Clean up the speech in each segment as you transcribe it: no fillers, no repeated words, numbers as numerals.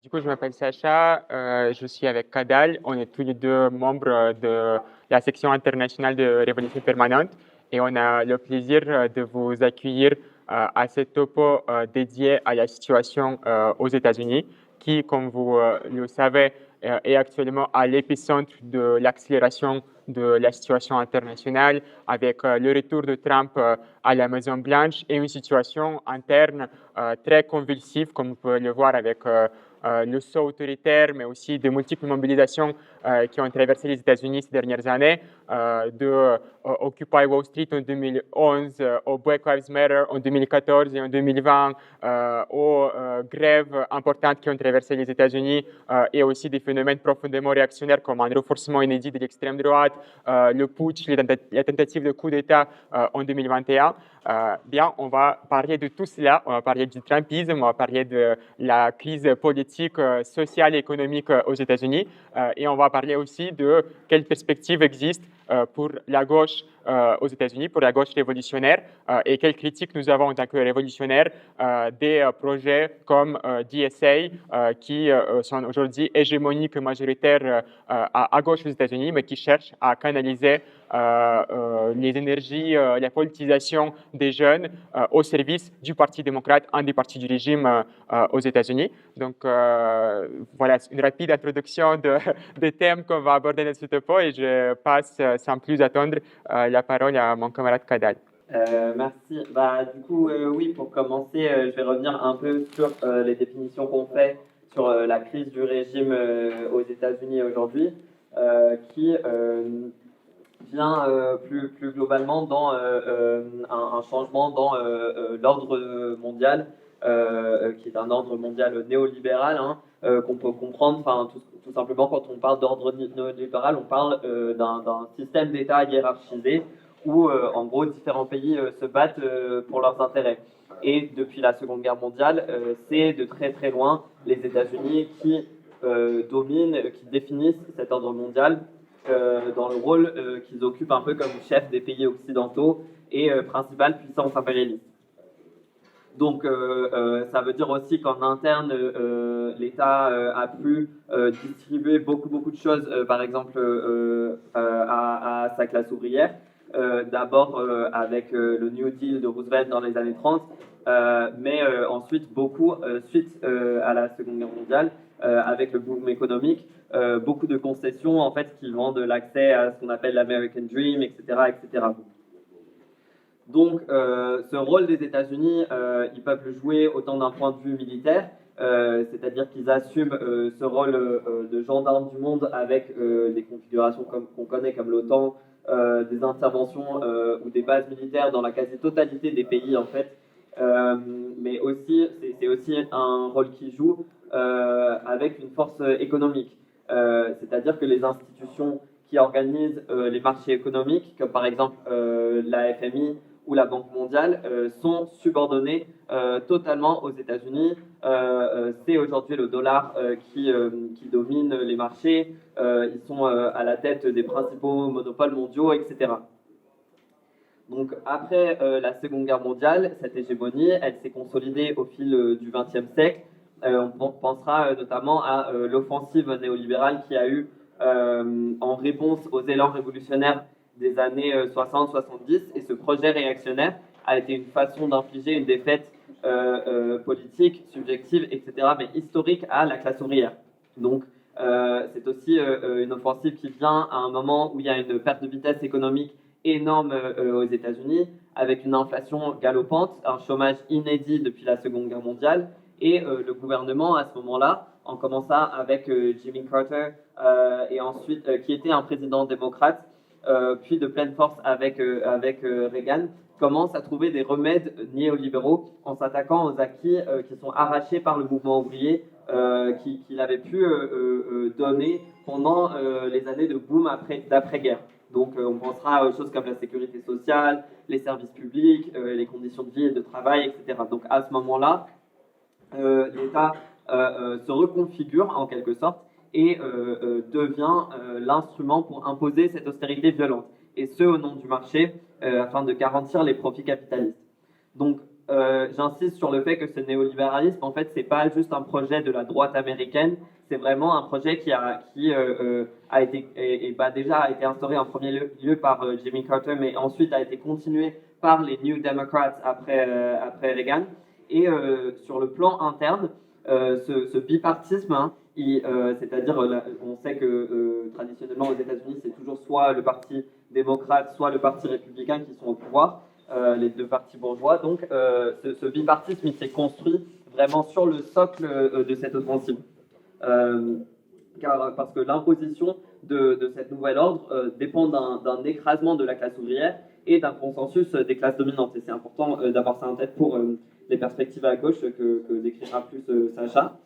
Du coup, je m'appelle Sacha, je suis avec Kadal. On est tous les deux membres de la section internationale de Révolution permanente et on a le plaisir de vous accueillir à ce topo dédié à la situation aux États-Unis, qui, comme vous le savez, est actuellement à l'épicentre de l'accélération de la situation internationale avec le retour de Trump à la Maison-Blanche et une situation interne très convulsive, comme vous pouvez le voir avec le saut autoritaire, mais aussi de multiples mobilisations qui ont traversé les États-Unis ces dernières années, de Occupy Wall Street en 2011, au Black Lives Matter en 2014 et en 2020, aux grèves importantes qui ont traversé les États-Unis et aussi des phénomènes profondément réactionnaires comme un renforcement inédit de l'extrême droite, le putsch, la tentative de coup d'État en 2021. Bien, on va parler de tout cela, on va parler du Trumpisme, on va parler de la crise politique, sociale et économique aux États-Unis et on va parler aussi de quelles perspectives existent pour la gauche aux États-Unis, pour la gauche révolutionnaire et quelles critiques nous avons en tant que révolutionnaires des projets comme DSA qui sont aujourd'hui hégémoniques et majoritaires à gauche aux États-Unis, mais qui cherchent à canaliser les énergies, la politisation des jeunes au service du Parti démocrate, un des partis du régime aux États-Unis. Donc voilà, une rapide introduction des thèmes qu'on va aborder dans ce topo et je passe sans plus attendre la parole à mon camarade Kadal. Merci. Du coup, oui, pour commencer, je vais revenir un peu sur les définitions qu'on fait sur la crise du régime aux États-Unis aujourd'hui, qui vient plus globalement dans un changement dans l'ordre mondial, qui est un ordre mondial néolibéral, hein, qu'on peut comprendre, tout simplement quand on parle d'ordre néolibéral, on parle d'un système d'État hiérarchisé où en gros différents pays se battent pour leurs intérêts. Et depuis la Seconde Guerre mondiale, c'est de très très loin les États-Unis qui dominent, qui définissent cet ordre mondial dans le rôle qu'ils occupent un peu comme chef des pays occidentaux et principale puissance impérialiste. Donc, ça veut dire aussi qu'en interne, l'État a pu distribuer beaucoup de choses, par exemple, à sa classe ouvrière. D'abord avec le New Deal de Roosevelt dans les années 30, mais ensuite beaucoup, suite à la Seconde Guerre mondiale, avec le boom économique, beaucoup de concessions en fait qui vendent l'accès à ce qu'on appelle l'American Dream, etc., etc. Donc, ce rôle des États-Unis, ils peuvent le jouer autant d'un point de vue militaire, c'est-à-dire qu'ils assument ce rôle de gendarme du monde avec des configurations qu'on connaît comme l'OTAN, des interventions ou des bases militaires dans la quasi-totalité des pays en fait. Mais aussi, c'est aussi un rôle qu'ils jouent avec une force économique, c'est-à-dire que les institutions qui organisent les marchés économiques, comme par exemple la FMI ou la Banque mondiale, sont subordonnés totalement aux États-Unis. C'est aujourd'hui le dollar qui domine les marchés. Ils sont à la tête des principaux monopoles mondiaux, etc. Donc après la Seconde Guerre mondiale, cette hégémonie, elle s'est consolidée au fil du XXe siècle. On pensera notamment à l'offensive néolibérale qui a eu en réponse aux élans révolutionnaires des années 60-70, et ce projet réactionnaire a été une façon d'infliger une défaite politique, subjective, etc., mais historique à la classe ouvrière. Donc c'est aussi une offensive qui vient à un moment où il y a une perte de vitesse économique énorme aux États-Unis, avec une inflation galopante, un chômage inédit depuis la Seconde Guerre mondiale, et le gouvernement à ce moment-là, en commençant avec Jimmy Carter, et ensuite qui était un président démocrate, puis de pleine force avec Reagan, commence à trouver des remèdes néolibéraux en s'attaquant aux acquis qui sont arrachés par le mouvement ouvrier qu'il avait pu donner pendant les années de boom d'après-guerre. Donc on pensera aux choses comme la sécurité sociale, les services publics, les conditions de vie et de travail, etc. Donc à ce moment-là, l'État se reconfigure en quelque sorte et devient l'instrument pour imposer cette austérité violente, et ce au nom du marché, afin de garantir les profits capitalistes. Donc j'insiste sur le fait que ce néolibéralisme, en fait, c'est pas juste un projet de la droite américaine, c'est vraiment un projet qui a été déjà a été instauré en premier lieu par Jimmy Carter, mais ensuite a été continué par les New Democrats après Reagan. Et sur le plan interne, ce bipartisme, hein, c'est-à-dire, on sait que traditionnellement aux États-Unis, c'est toujours soit le parti démocrate, soit le parti républicain qui sont au pouvoir, les deux partis bourgeois. Donc, ce bipartisme, il s'est construit vraiment sur le socle de cette offensive. Parce que l'imposition de cette nouvelle ordre dépend d'un écrasement de la classe ouvrière et d'un consensus des classes dominantes. Et c'est important d'avoir ça en tête pour les perspectives à gauche que décrira plus Sacha.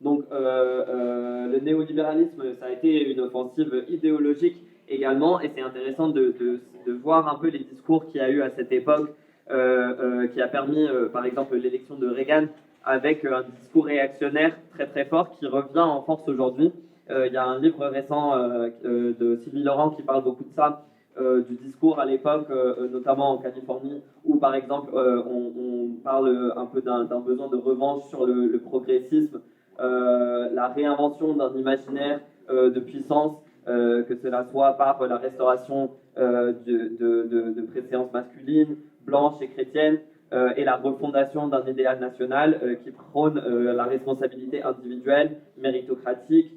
Donc le néolibéralisme, ça a été une offensive idéologique également, et c'est intéressant de voir un peu les discours qu'il y a eu à cette époque, qui a permis par exemple l'élection de Reagan, avec un discours réactionnaire très très fort qui revient en force aujourd'hui. Il y a un livre récent de Sylvie Laurent qui parle beaucoup de ça, du discours à l'époque, notamment en Californie, où par exemple on parle un peu d'un besoin de revanche sur le progressisme, la réinvention d'un imaginaire de puissance, que cela soit par la restauration de préséances masculines, blanches et chrétiennes, et la refondation d'un idéal national qui prône la responsabilité individuelle, méritocratique,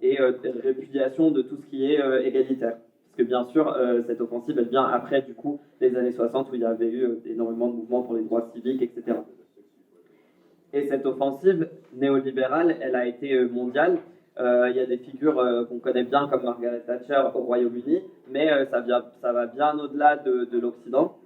et répudiation de tout ce qui est égalitaire. Parce que bien sûr, cette offensive, elle vient après du coup les années 60 où il y avait eu énormément de mouvements pour les droits civiques, etc. Et cette offensive néolibérale, elle a été mondiale. Il y a des figures qu'on connaît bien comme Margaret Thatcher au Royaume-Uni, mais ça va bien au-delà de l'Occident.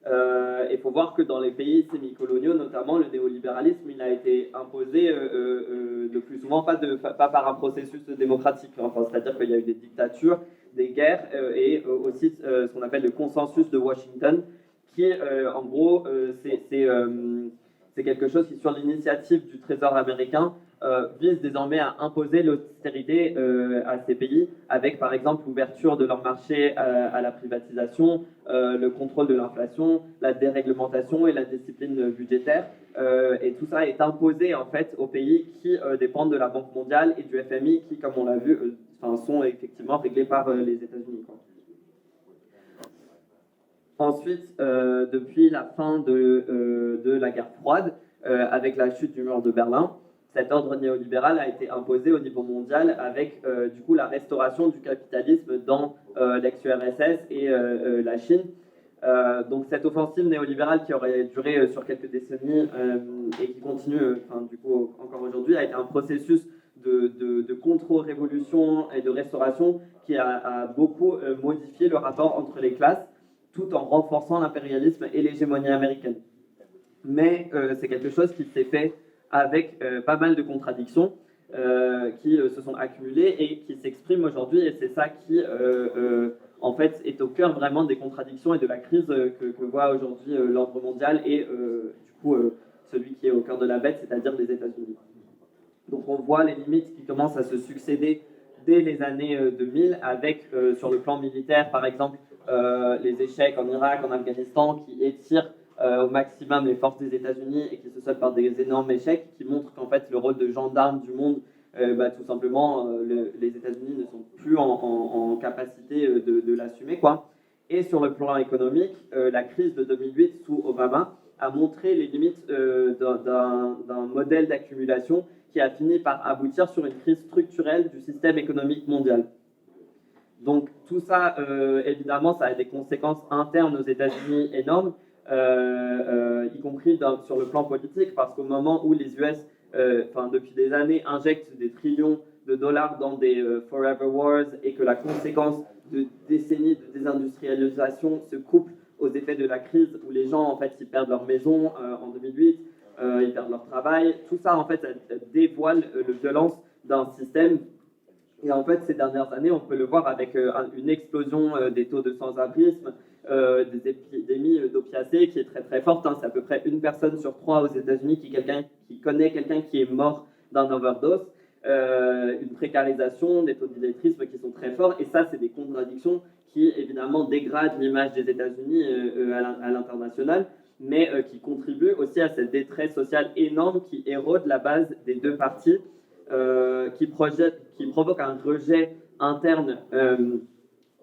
Il faut voir que dans les pays sémicoloniaux, notamment, le néolibéralisme, il a été imposé le plus souvent pas par un processus démocratique. Enfin, c'est-à-dire qu'il y a eu des dictatures, des guerres, et aussi ce qu'on appelle le consensus de Washington, qui, en gros, c'est quelque chose qui, sur l'initiative du Trésor américain, vise désormais à imposer l'austérité à ces pays, avec par exemple l'ouverture de leur marché à la privatisation, le contrôle de l'inflation, la déréglementation et la discipline budgétaire. Et tout ça est imposé en fait aux pays qui dépendent de la Banque mondiale et du FMI, qui, comme on l'a vu, sont effectivement réglés par les États-Unis. Ensuite, depuis la fin de la guerre froide, avec la chute du mur de Berlin, cet ordre néolibéral a été imposé au niveau mondial avec du coup la restauration du capitalisme dans l'ex-URSS et la Chine. Donc cette offensive néolibérale qui aurait duré sur quelques décennies et qui continue du coup encore aujourd'hui a été un processus de contre-révolution et de restauration qui a beaucoup modifié le rapport entre les classes, tout en renforçant l'impérialisme et l'hégémonie américaine. Mais c'est quelque chose qui s'est fait avec pas mal de contradictions qui se sont accumulées et qui s'expriment aujourd'hui, et c'est ça qui en fait est au cœur vraiment des contradictions et de la crise que voit aujourd'hui l'ordre mondial et du coup celui qui est au cœur de la bête, c'est-à-dire les États-Unis. Donc on voit les limites qui commencent à se succéder dès les années 2000 avec sur le plan militaire par exemple les échecs en Irak, en Afghanistan qui étirent au maximum les forces des États-Unis et qui se soldent par des énormes échecs qui montrent qu'en fait le rôle de gendarme du monde, tout simplement les États-Unis ne sont plus en capacité de l'assumer, quoi. Et sur le plan économique, la crise de 2008 sous Obama a montré les limites d'un modèle d'accumulation qui a fini par aboutir sur une crise structurelle du système économique mondial. Donc tout ça, évidemment, ça a des conséquences internes aux États-Unis énormes, y compris sur le plan politique, parce qu'au moment où les US, depuis des années, injectent des trillions de dollars dans des forever wars et que la conséquence de décennies de désindustrialisation se couple aux effets de la crise où les gens, en fait, ils perdent leur maison en 2008, ils perdent leur travail, tout ça, en fait, ça dévoile la violence d'un système. Et en fait, ces dernières années, on peut le voir avec une explosion des taux de sans-abrisme, des épidémies d'opiacés qui est très très forte. Hein. C'est à peu près une personne sur 3 aux États-Unis qui connaît quelqu'un qui est mort d'un overdose. Une précarisation, des taux d'illettrisme qui sont très forts. Et ça, c'est des contradictions qui, évidemment, dégradent l'image des États-Unis à l'international. mais qui contribue aussi à cette détresse sociale énorme qui érode la base des deux partis, qui provoque un rejet interne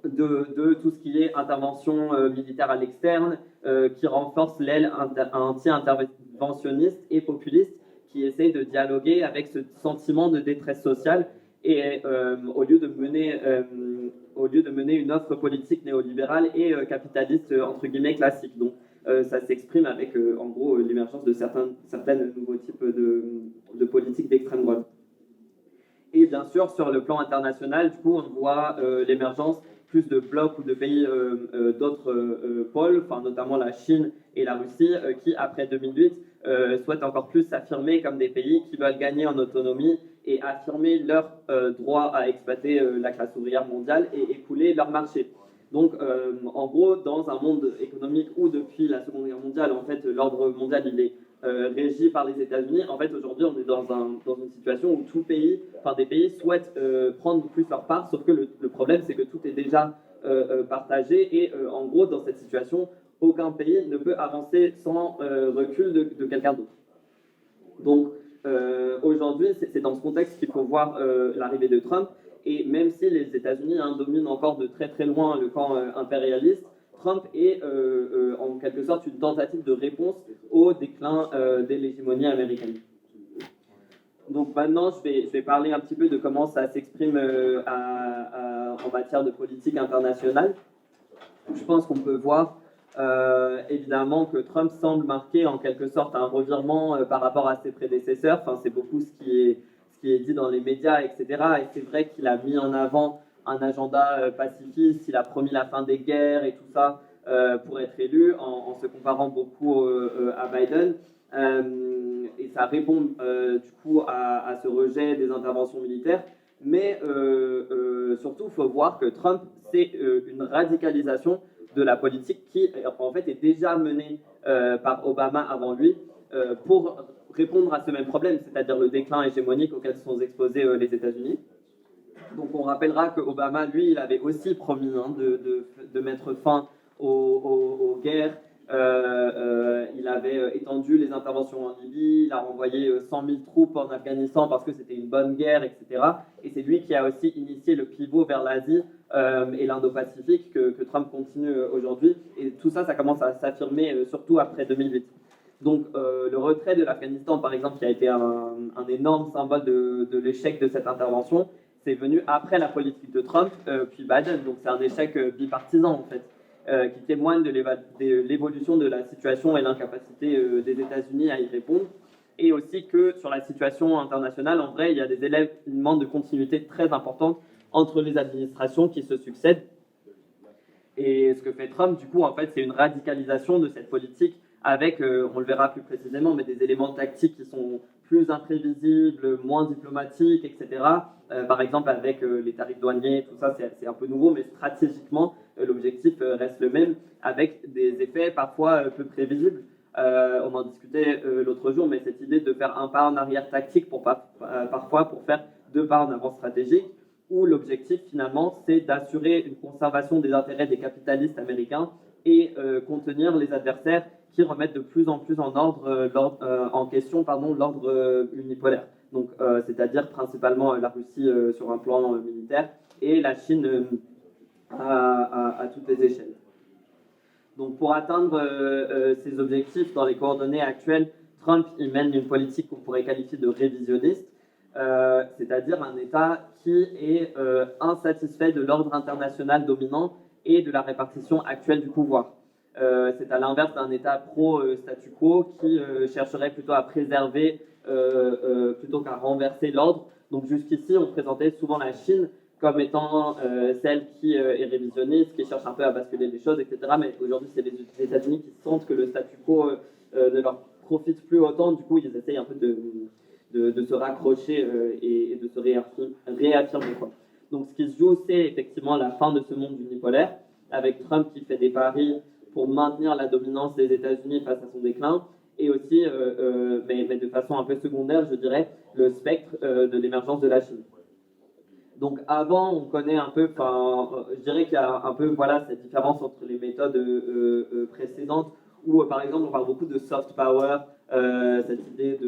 de tout ce qui est intervention militaire à l'externe, qui renforce l'aile anti-interventionniste et populiste, qui essaye de dialoguer avec ce sentiment de détresse sociale et au lieu de mener une offre politique néolibérale et capitaliste entre guillemets classique. Donc ça s'exprime avec en gros l'émergence de certains nouveaux types de politiques d'extrême droite. Et bien sûr, sur le plan international, du coup, on voit l'émergence plus de blocs ou de pays d'autres pôles, enfin, notamment la Chine et la Russie, qui, après 2008, souhaitent encore plus s'affirmer comme des pays qui veulent gagner en autonomie et affirmer leur droit à exploiter la classe ouvrière mondiale et écouler leur marché. Donc, en gros, dans un monde économique où, depuis la Seconde Guerre mondiale, en fait, l'ordre mondial, il est régi par les États-Unis. En fait, aujourd'hui, on est dans une situation où des pays souhaitent prendre plus leur part, sauf que le problème, c'est que tout est déjà partagé et en gros, dans cette situation, aucun pays ne peut avancer sans recul de quelqu'un d'autre. Donc, aujourd'hui, c'est dans ce contexte qu'il faut voir l'arrivée de Trump. Et même si les États-Unis dominent encore de très très loin le camp impérialiste, Trump est en quelque sorte une tentative de réponse au déclin de l'hégémonie américaine. Donc maintenant, je vais parler un petit peu de comment ça s'exprime en matière de politique internationale. Je pense qu'on peut voir évidemment que Trump semble marquer en quelque sorte un revirement par rapport à ses prédécesseurs. Enfin, c'est beaucoup ce qui est dit dans les médias, etc. Et c'est vrai qu'il a mis en avant un agenda pacifiste, il a promis la fin des guerres et tout ça pour être élu, en se comparant beaucoup à Biden. Et ça répond du coup à ce rejet des interventions militaires. Mais surtout, il faut voir que Trump, c'est une radicalisation de la politique qui, en fait, est déjà menée par Obama avant lui pour répondre à ce même problème, c'est-à-dire le déclin hégémonique auquel sont exposés les États-Unis. Donc on rappellera que Obama, lui, il avait aussi promis de mettre fin aux guerres. Il avait étendu les interventions en Libye, il a renvoyé 100 000 troupes en Afghanistan parce que c'était une bonne guerre, etc. Et c'est lui qui a aussi initié le pivot vers l'Asie et l'Indo-Pacifique que Trump continue aujourd'hui. Et tout ça, ça commence à s'affirmer surtout après 2008. Donc le retrait de l'Afghanistan, par exemple, qui a été un énorme symbole de l'échec de cette intervention, c'est venu après la politique de Trump, puis Biden. Donc c'est un échec bipartisan, en fait. Qui témoigne de l'évolution de la situation et l'incapacité des États-Unis à y répondre. Et aussi que sur la situation internationale, en vrai, il y a des éléments de continuité très importants entre les administrations qui se succèdent. Et ce que fait Trump, du coup, en fait, c'est une radicalisation de cette politique avec, on le verra plus précisément, mais des éléments tactiques qui sont plus imprévisibles, moins diplomatiques, etc. Par exemple, avec les tarifs douaniers, tout ça, c'est un peu nouveau, mais stratégiquement, l'objectif reste le même, avec des effets parfois peu prévisibles. On en discutait l'autre jour, mais cette idée de faire un pas en arrière tactique parfois pour faire deux pas en avant stratégique, où l'objectif finalement c'est d'assurer une conservation des intérêts des capitalistes américains et contenir les adversaires qui remettent de plus en plus en question l'ordre unipolaire. Donc, c'est-à-dire principalement la Russie sur un plan militaire et la Chine à toutes les échelles. Donc, pour atteindre ces objectifs dans les coordonnées actuelles, Trump il mène une politique qu'on pourrait qualifier de révisionniste, c'est-à-dire un État qui est insatisfait de l'ordre international dominant et de la répartition actuelle du pouvoir. C'est à l'inverse d'un État pro-statu quo qui chercherait plutôt à préserver plutôt qu'à renverser l'ordre. Donc jusqu'ici, on présentait souvent la Chine comme étant celle qui est révisionniste, qui cherche un peu à basculer les choses, etc. Mais aujourd'hui, c'est les États-Unis qui sentent que le statu quo ne leur profite plus autant. Du coup, ils essayent un peu de se raccrocher et de se réaffirmer, quoi. Donc ce qui se joue, c'est effectivement la fin de ce monde unipolaire, avec Trump qui fait des paris pour maintenir la dominance des États-Unis face à son déclin, et aussi, mais de façon un peu secondaire, je dirais, le spectre de l'émergence de la Chine. Donc avant, on connaît un peu, je dirais qu'il y a un peu cette différence entre les méthodes précédentes, où par exemple on parle beaucoup de soft power, cette idée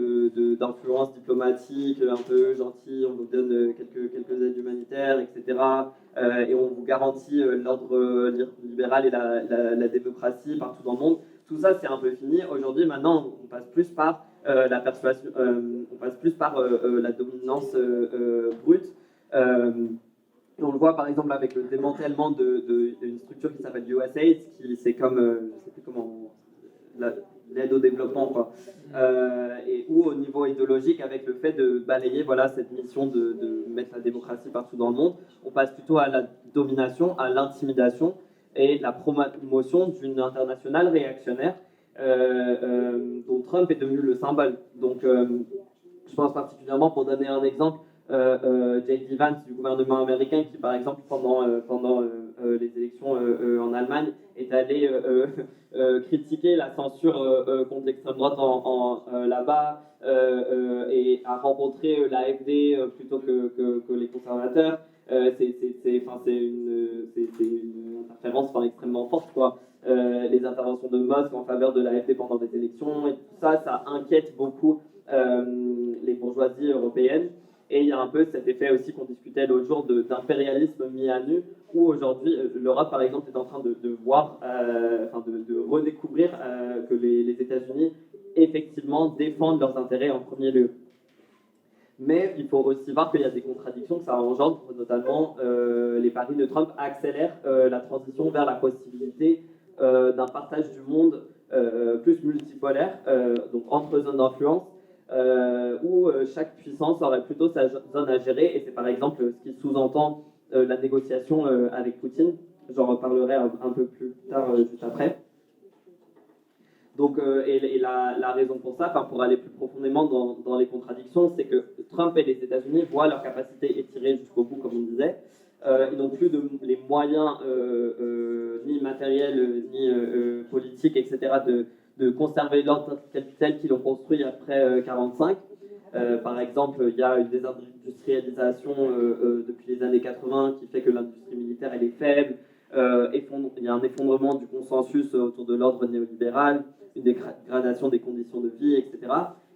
d'influence diplomatique un peu gentille, on vous donne quelques aides humanitaires, etc. Et on vous garantit l'ordre libéral et la démocratie partout dans le monde. Tout ça, c'est un peu fini. Aujourd'hui, maintenant, on passe plus par la persuasion, on passe plus par la dominance brute. Et on le voit par exemple avec le démantèlement d'une structure qui s'appelle USAID, qui c'est comme, je sais plus comment, l'aide au développement, quoi. Et ou au niveau idéologique, avec le fait de balayer voilà, cette mission de mettre la démocratie partout dans le monde, on passe plutôt à la domination, à l'intimidation et la promotion d'une internationale réactionnaire dont Trump est devenu le symbole. Donc, je pense particulièrement, pour donner un exemple, J.D. Vance du gouvernement américain qui, par exemple, pendant les élections en Allemagne, est allé critiquer la censure contre l'extrême droite là-bas et a rencontré l'AfD plutôt que les conservateurs. C'est une interférence extrêmement forte, quoi. Les interventions de Musk en faveur de l'AfD pendant des élections, et tout ça, ça inquiète beaucoup les bourgeoiesies européennes. Et il y a un peu cet effet aussi qu'on discutait l'autre jour d'impérialisme mis à nu, où aujourd'hui l'Europe, par exemple, est en train de voir, de redécouvrir que les États-Unis, effectivement, défendent leurs intérêts en premier lieu. Mais il faut aussi voir qu'il y a des contradictions que ça engendre, notamment les paris de Trump accélèrent la transition vers la possibilité d'un partage du monde plus multipolaire, donc entre zones d'influence, où chaque puissance aurait plutôt sa zone à gérer, et c'est par exemple ce qui sous-entend la négociation avec Poutine. J'en reparlerai un peu plus tard, juste après. Donc, et la raison pour ça, pour aller plus profondément dans les contradictions, c'est que Trump et les États-Unis voient leur capacité étirée jusqu'au bout, comme on disait. Ils n'ont plus les moyens, ni matériels, ni politiques, etc., de conserver l'ordre tel qu'ils l'ont construit après 1945. Par exemple, il y a une désindustrialisation depuis les années 80 qui fait que l'industrie militaire elle est faible. Il y a un effondrement du consensus autour de l'ordre néolibéral, une dégradation des conditions de vie, etc.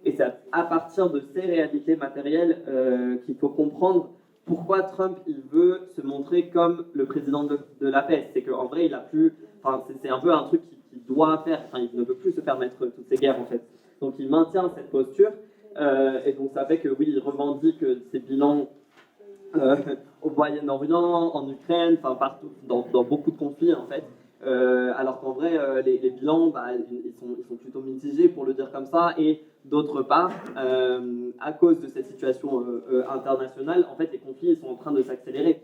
Et c'est à partir de ces réalités matérielles qu'il faut comprendre pourquoi Trump il veut se montrer comme le président de la paix. C'est qu'en vrai, il a plus. C'est un peu un truc qu'il doit faire. Il ne peut plus se permettre toutes ces guerres, en fait. Donc il maintient cette posture. Et donc ça fait que oui, il revendique ses bilans au Moyen-Orient, en Ukraine, partout, dans beaucoup de conflits, en fait. Alors qu'en vrai, les bilans, ils sont plutôt mitigés, pour le dire comme ça. Et d'autre part, à cause de cette situation internationale, en fait, les conflits ils sont en train de s'accélérer.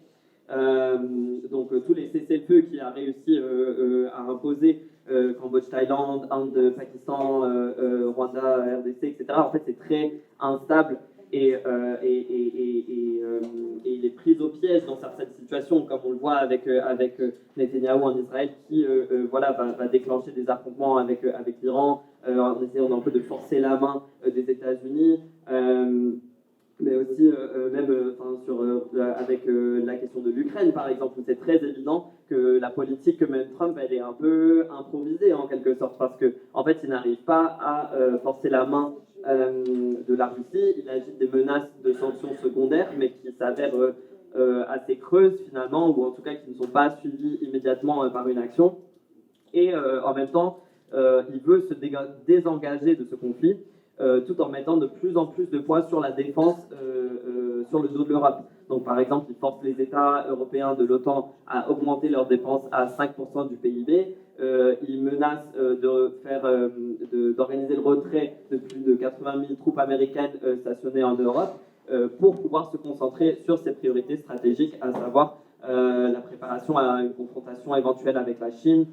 Donc tous les cessez-le-feu qu'il a réussi à imposer, Cambodge, Thaïlande, Inde, Pakistan, Rwanda, RDC, etc. En fait, c'est très instable et il est pris au piège dans certaines situations, comme on le voit avec Netanyahou en Israël, qui va déclencher des affrontements avec l'Iran, en essayant un peu de forcer la main des États-Unis. Mais aussi avec la question de l'Ukraine, par exemple, où c'est très évident que la politique que mène Trump, elle est un peu improvisée en quelque sorte, parce que en fait, il n'arrive pas à forcer la main de la Russie. Il agite des menaces de sanctions secondaires, mais qui s'avèrent assez creuses finalement, ou en tout cas qui ne sont pas suivies immédiatement par une action. Et en même temps, il veut se désengager de ce conflit. Tout en mettant de plus en plus de poids sur la défense sur le dos de l'Europe. Donc par exemple, il force les États européens de l'OTAN à augmenter leurs dépenses à 5% du PIB. Il menace d'organiser le retrait de plus de 80 000 troupes américaines stationnées en Europe pour pouvoir se concentrer sur ses priorités stratégiques, à savoir la préparation à une confrontation éventuelle avec la Chine,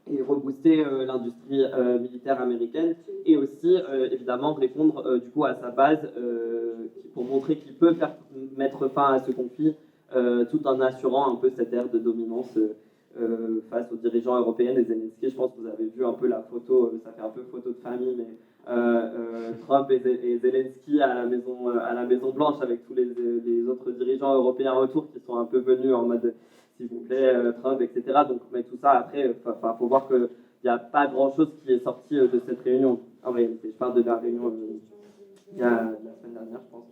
et rebooster l'industrie militaire américaine, et aussi évidemment répondre du coup à sa base pour montrer qu'il peut mettre fin à ce conflit tout en assurant un peu cette ère de dominance face aux dirigeants européens et Zelensky. Je pense que vous avez vu un peu la photo, ça fait un peu photo de famille, mais Trump et Zelensky à la Maison Blanche avec tous les autres dirigeants européens autour qui sont un peu venus en mode s'il vous plaît, Trump, etc. Donc, mais tout ça, après, faut voir qu'il il n'y a pas grand-chose qui est sorti de cette réunion. En réalité, je parle de la réunion il y a la semaine dernière, je pense,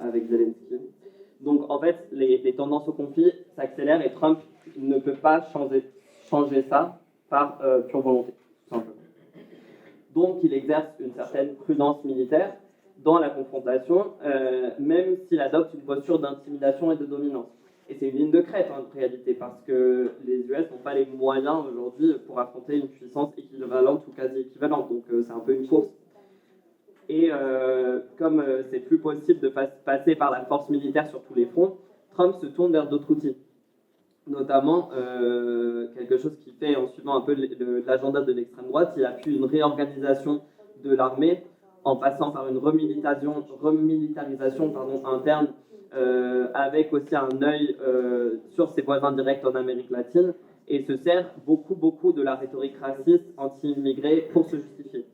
avec Zelensky. Donc, en fait, les tendances au conflit s'accélèrent et Trump ne peut pas changer ça par pure volonté, tout simplement. Donc, il exerce une certaine prudence militaire dans la confrontation, même s'il adopte une posture d'intimidation et de dominance. Et c'est une ligne de crête en réalité, parce que les US n'ont pas les moyens aujourd'hui pour affronter une puissance équivalente ou quasi équivalente. Donc c'est un peu une course. Et comme c'est plus possible de passer par la force militaire sur tous les fronts, Trump se tourne vers d'autres outils. Notamment quelque chose qui fait en suivant un peu l'agenda de l'extrême droite, il appuie une réorganisation de l'armée en passant par une remilitarisation interne, avec aussi un œil sur ses voisins directs en Amérique latine, et se sert beaucoup de la rhétorique raciste anti-immigrée pour se justifier.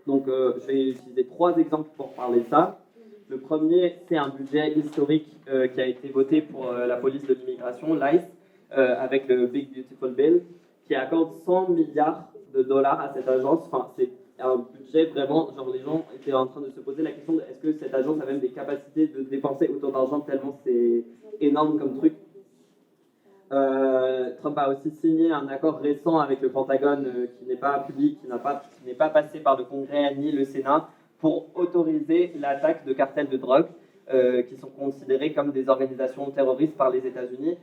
Donc je vais utiliser 3 exemples pour parler de ça. Le premier, c'est un budget historique qui a été voté pour la police de l'immigration, l'ICE, avec le Big Beautiful Bill, qui accorde 100 milliards de dollars à cette agence. Enfin, c'est un budget vraiment, genre les gens étaient en train de se poser la question de est-ce que cette agence a même des capacités de dépenser autant d'argent tellement c'est énorme comme truc. Trump a aussi signé un accord récent avec le Pentagone qui n'est pas public, qui n'est pas passé par le Congrès ni le Sénat, pour autoriser l'attaque de cartels de drogue qui sont considérés comme des organisations terroristes par les États-Unis.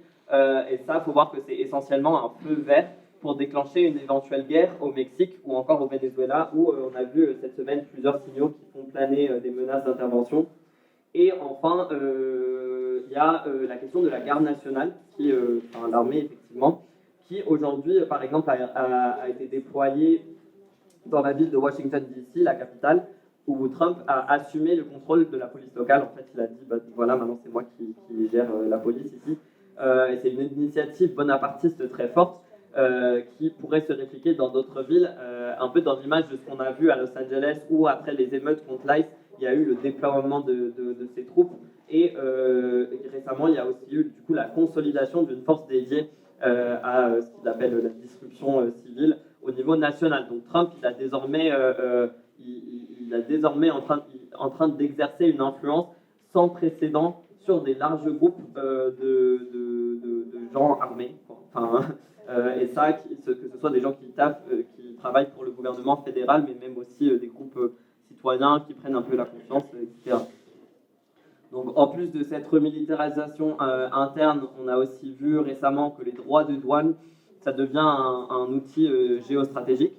Et ça, il faut voir que c'est essentiellement un feu vert pour déclencher une éventuelle guerre au Mexique ou encore au Venezuela, où on a vu cette semaine plusieurs signaux qui font planer des menaces d'intervention. Et enfin, il y a la question de la garde nationale, enfin l'armée effectivement, qui aujourd'hui, par exemple, a été déployée dans la ville de Washington DC, la capitale, où Trump a assumé le contrôle de la police locale. En fait, il a dit, bah, voilà, maintenant c'est moi qui gère la police ici. Et c'est une initiative bonapartiste très forte qui pourrait se répliquer dans d'autres villes, un peu dans l'image de ce qu'on a vu à Los Angeles, où après les émeutes contre l'ICE, il y a eu le déploiement de ces troupes. Et récemment, il y a aussi eu du coup la consolidation d'une force dédiée à ce qu'il appelle la disruption civile au niveau national. Donc Trump, il a désormais en train d'exercer une influence sans précédent sur des larges groupes de gens armés. Enfin, et ça, que ce soit des gens qui travaillent pour le gouvernement fédéral, mais même aussi des groupes citoyens qui prennent un peu la confiance, etc. Donc, en plus de cette remilitarisation interne, on a aussi vu récemment que les droits de douane, ça devient un outil géostratégique.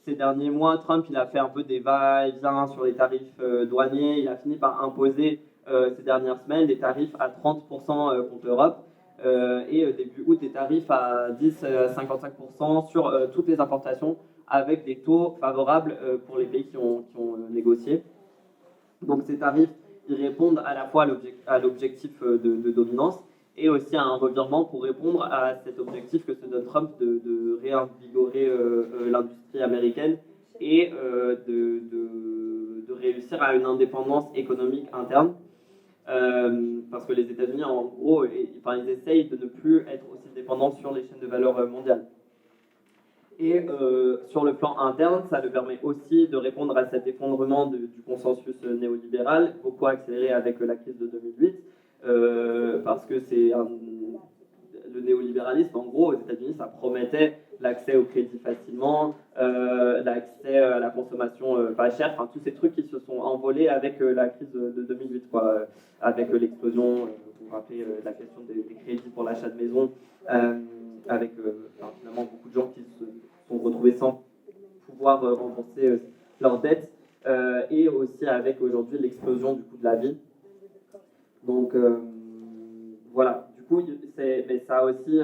Ces derniers mois, Trump il a fait un peu des va-et-vient sur les tarifs douaniers. Il a fini par imposer ces dernières semaines des tarifs à 30% contre l'Europe et début août des tarifs à 10-55% sur toutes les importations avec des taux favorables pour les pays qui ont négocié. Donc ces tarifs ils répondent à la fois à l'objectif de dominance et aussi à un revirement pour répondre à cet objectif que se donne Trump de réinvigorer l'industrie américaine et de réussir à une indépendance économique interne. Parce que les États-Unis, en gros, ils essayent de ne plus être aussi dépendants sur les chaînes de valeur mondiales. Et sur le plan interne, ça le permet aussi de répondre à cet effondrement du consensus néolibéral, beaucoup accéléré avec la crise de 2008, parce que le néolibéralisme, en gros, aux États-Unis, ça promettait l'accès au crédit facilement, l'accès à la consommation pas chère, enfin tous ces trucs qui se sont envolés avec la crise de 2008, quoi, avec l'explosion, vous vous rappelez la question des crédits pour l'achat de maison, avec finalement beaucoup de gens qui se sont retrouvés sans pouvoir rembourser leurs dettes, et aussi avec aujourd'hui l'explosion du coût de la vie. Donc voilà, du coup, mais ça aussi,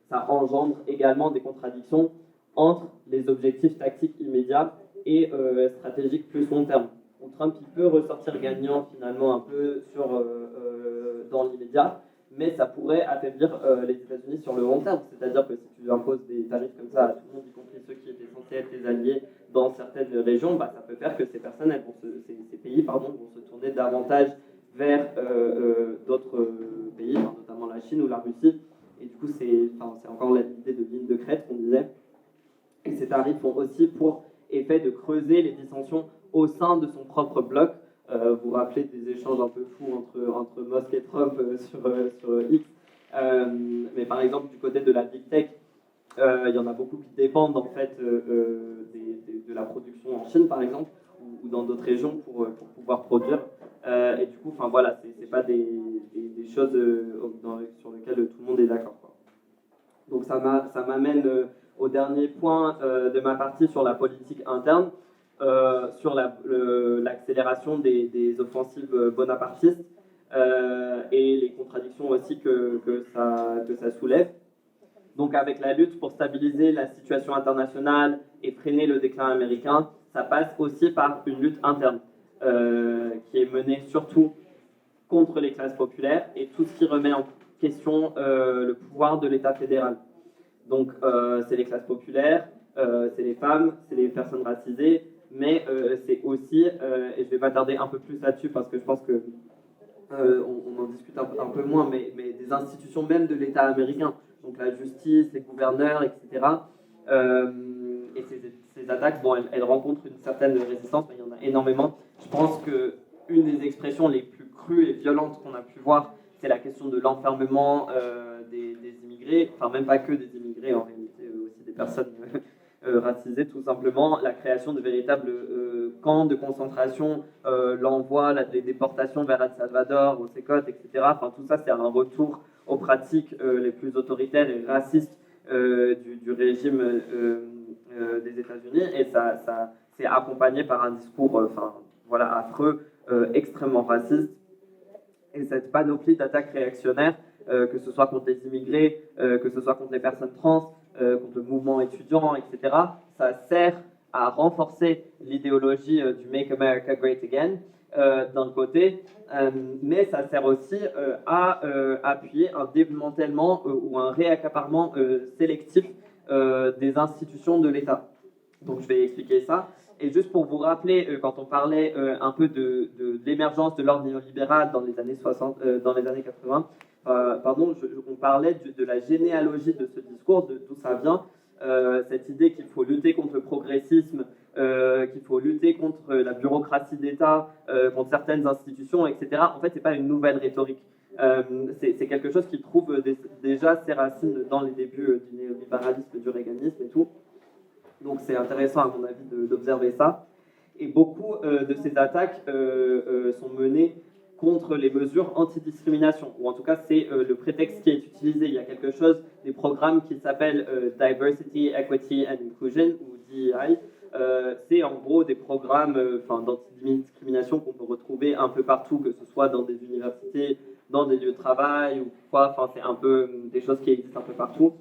ça engendre également des contradictions entre les objectifs tactiques immédiats et stratégiques plus long terme. Donc Trump, il peut ressortir gagnant finalement un peu dans l'immédiat, mais ça pourrait affaiblir les États-Unis sur le long terme. C'est-à-dire que si tu imposes des tarifs comme ça à tout le monde, y compris ceux qui étaient censés être tes alliés dans certaines régions, bah, ça peut faire que ces personnes, ces pays vont se tourner davantage vers d'autres pays, notamment la Chine ou la Russie. Et du coup, c'est encore l'idée de ligne de crête qu'on disait. Et ces tarifs ont aussi pour effet de creuser les dissensions au sein de son propre bloc. Vous vous rappelez des échanges un peu fous entre Musk et Trump sur X. Mais par exemple, du côté de la Big Tech, il y en a beaucoup qui dépendent en fait de la production en Chine, par exemple, ou dans d'autres régions pour pouvoir produire. Et du coup, voilà, c'est pas des choses sur lesquelles tout le monde est d'accord. Donc ça m'amène au dernier point de ma partie sur la politique interne, sur l'accélération des offensives bonapartistes et les contradictions aussi que ça soulève. Donc avec la lutte pour stabiliser la situation internationale et freiner le déclin américain, ça passe aussi par une lutte interne qui est menée surtout contre les classes populaires et tout ce qui remet en question le pouvoir de l'État fédéral. Donc c'est les classes populaires, c'est les femmes, c'est les personnes racisées, mais c'est aussi, et je ne vais pas tarder un peu plus là-dessus parce que je pense que on en discute un peu moins, mais des institutions même de l'État américain, donc la justice, les gouverneurs, etc. Et ces attaques, bon, elles rencontrent une certaine résistance, mais il y en a énormément. Je pense qu'une des expressions les plus crues et violentes qu'on a pu voir, c'est la question de l'enfermement des immigrés, enfin même pas que des immigrés, en réalité aussi des personnes racisées tout simplement, la création de véritables camps de concentration, l'envoi, les déportations vers El Salvador, au Sécote, etc. Enfin tout ça c'est un retour aux pratiques les plus autoritaires et racistes du régime des États-Unis, et ça c'est accompagné par un discours voilà, affreux, extrêmement raciste. Et cette panoplie d'attaques réactionnaires, que ce soit contre les immigrés, que ce soit contre les personnes trans, contre le mouvement étudiant, etc., ça sert à renforcer l'idéologie du Make America Great Again, d'un côté, mais ça sert aussi à appuyer un démantèlement ou un réaccaparement sélectif des institutions de l'État. Donc je vais expliquer ça. Et juste pour vous rappeler, quand on parlait un peu de l'émergence de l'ordre néolibéral dans les années 60, dans les années 80, on parlait de la généalogie de ce discours, d'où ça vient, cette idée qu'il faut lutter contre le progressisme, qu'il faut lutter contre la bureaucratie d'État, contre certaines institutions, etc. En fait, c'est pas une nouvelle rhétorique. C'est quelque chose qui trouve déjà ses racines dans les débuts du néolibéralisme, du reaganisme et tout. Donc c'est intéressant à mon avis d'observer ça. Et beaucoup de ces attaques sont menées contre les mesures anti-discrimination, ou en tout cas c'est le prétexte qui est utilisé. Il y a quelque chose, des programmes qui s'appellent Diversity, Equity and Inclusion, ou DEI. C'est en gros des programmes d'anti-discrimination qu'on peut retrouver un peu partout, que ce soit dans des universités, dans des lieux de travail, ou quoi. Enfin, c'est un peu des choses qui existent un peu partout.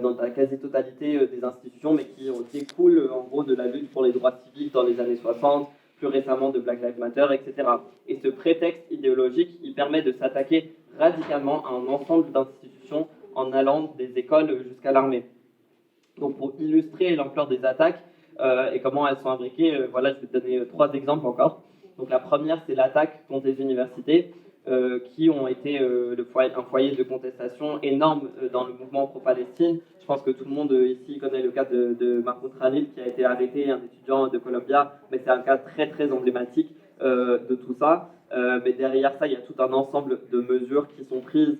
Dans la quasi-totalité des institutions, mais qui découlent en gros de la lutte pour les droits civiques dans les années 60, plus récemment de Black Lives Matter, etc. Et ce prétexte idéologique, il permet de s'attaquer radicalement à un ensemble d'institutions en allant des écoles jusqu'à l'armée. Donc pour illustrer l'ampleur des attaques et comment elles sont imbriquées, voilà, je vais te donner 3 exemples encore. Donc la première, c'est l'attaque contre les universités, qui ont été un foyer de contestation énorme dans le mouvement pro-Palestine. Je pense que tout le monde ici connaît le cas de Mahmoud Khalil, qui a été arrêté, un étudiant de Columbia, mais c'est un cas très très emblématique de tout ça. Mais derrière ça, il y a tout un ensemble de mesures qui sont prises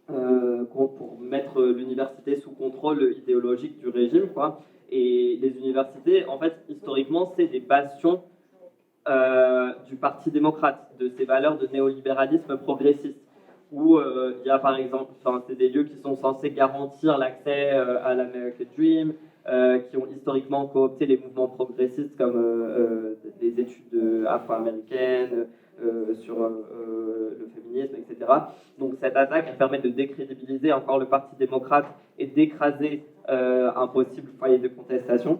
pour mettre l'université sous contrôle idéologique du régime, quoi. Et les universités, en fait, historiquement, c'est des bastions du Parti démocrate, de ces valeurs de néolibéralisme progressiste, où il y a par exemple, c'est des lieux qui sont censés garantir l'accès à l'American Dream, qui ont historiquement coopté les mouvements progressistes comme les études afro-américaines, sur le féminisme, etc. Donc cette attaque, elle permet de décrédibiliser encore le Parti démocrate et d'écraser un possible foyer de contestation.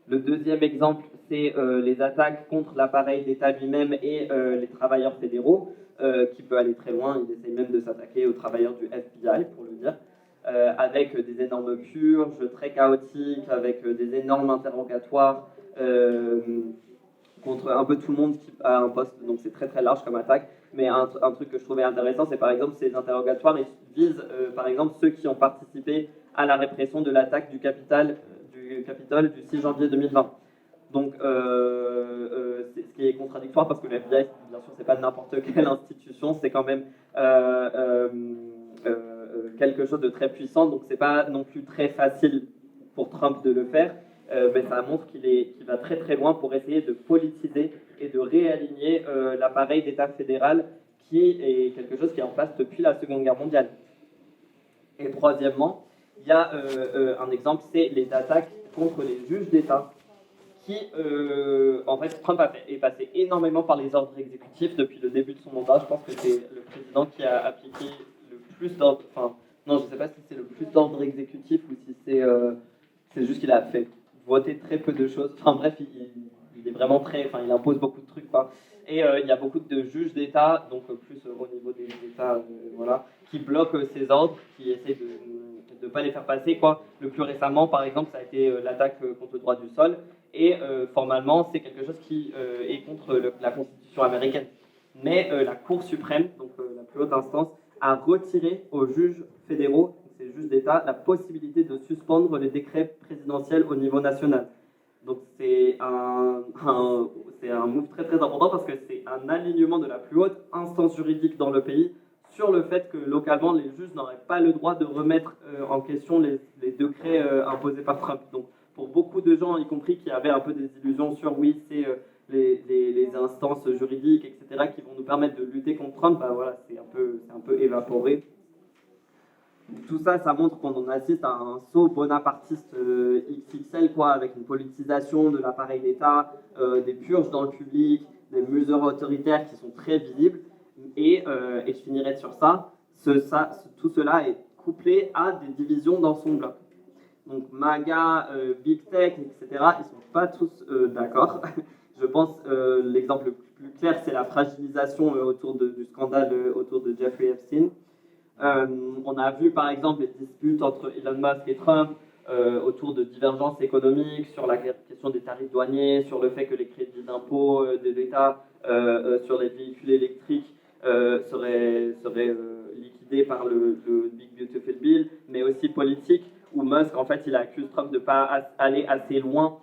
Le deuxième exemple, c'est les attaques contre l'appareil d'État lui-même et les travailleurs fédéraux, qui peut aller très loin. Ils essayent même de s'attaquer aux travailleurs du FBI, pour le dire, avec des énormes purges très chaotiques, avec des énormes interrogatoires contre un peu tout le monde qui a un poste. Donc c'est très très large comme attaque. Mais un truc que je trouvais intéressant, c'est par exemple ces interrogatoires, ils visent par exemple ceux qui ont participé à la répression de l'attaque du Capitole du 6 janvier 2020. Donc, ce qui est contradictoire parce que le FBI, bien sûr, c'est pas n'importe quelle institution, c'est quand même quelque chose de très puissant, donc c'est pas non plus très facile pour Trump de le faire, mais ça montre qu'il va très très loin pour essayer de politiser et de réaligner l'appareil d'État fédéral qui est quelque chose qui est en place depuis la Seconde Guerre mondiale. Et troisièmement, il y a un exemple, c'est les attaques contre les juges d'État qui, en fait, Trump est passé énormément par les ordres exécutifs depuis le début de son mandat. Je pense que c'est le président qui a appliqué le plus d'ordres, enfin, non, je ne sais pas si c'est le plus d'ordres exécutifs ou si c'est juste qu'il a fait voter très peu de choses. Enfin bref, il est vraiment très, enfin, il impose beaucoup de trucs, quoi. Et il y a beaucoup de juges d'État, donc plus au niveau des États, voilà, qui bloquent ces ordres, qui essaient de ne pas les faire passer, quoi. Le plus récemment, par exemple, ça a été l'attaque contre le droit du sol. Et formellement, c'est quelque chose qui est contre la Constitution américaine. Mais la Cour suprême, donc la plus haute instance, a retiré aux juges fédéraux, ces juges d'État, la possibilité de suspendre les décrets présidentiels au niveau national. Donc c'est un move très très important parce que c'est un alignement de la plus haute instance juridique dans le pays sur le fait que localement les juges n'auraient pas le droit de remettre en question les décrets imposés par Trump. Donc pour beaucoup de gens, y compris qui avaient un peu des illusions sur oui, c'est les instances juridiques, etc., qui vont nous permettre de lutter contre Trump, bah voilà, c'est un peu évaporé. Tout ça, ça montre qu'on assiste à un saut bonapartiste XXL, quoi, avec une politisation de l'appareil d'État, des purges dans le public, des mesures autoritaires qui sont très visibles. Et je finirai sur ça. Tout cela est couplé à des divisions dans son bloc. Donc MAGA, Big Tech, etc., ils ne sont pas tous d'accord. Je pense l'exemple le plus clair, c'est la fragilisation autour du scandale autour de Jeffrey Epstein. On a vu par exemple les disputes entre Elon Musk et Trump autour de divergences économiques, sur la question des tarifs douaniers, sur le fait que les crédits d'impôt de l'État sur les véhicules électriques seraient liquidés par le Big Beautiful Bill, mais aussi politique, où Musk, en fait, il accuse Trump de ne pas aller assez loin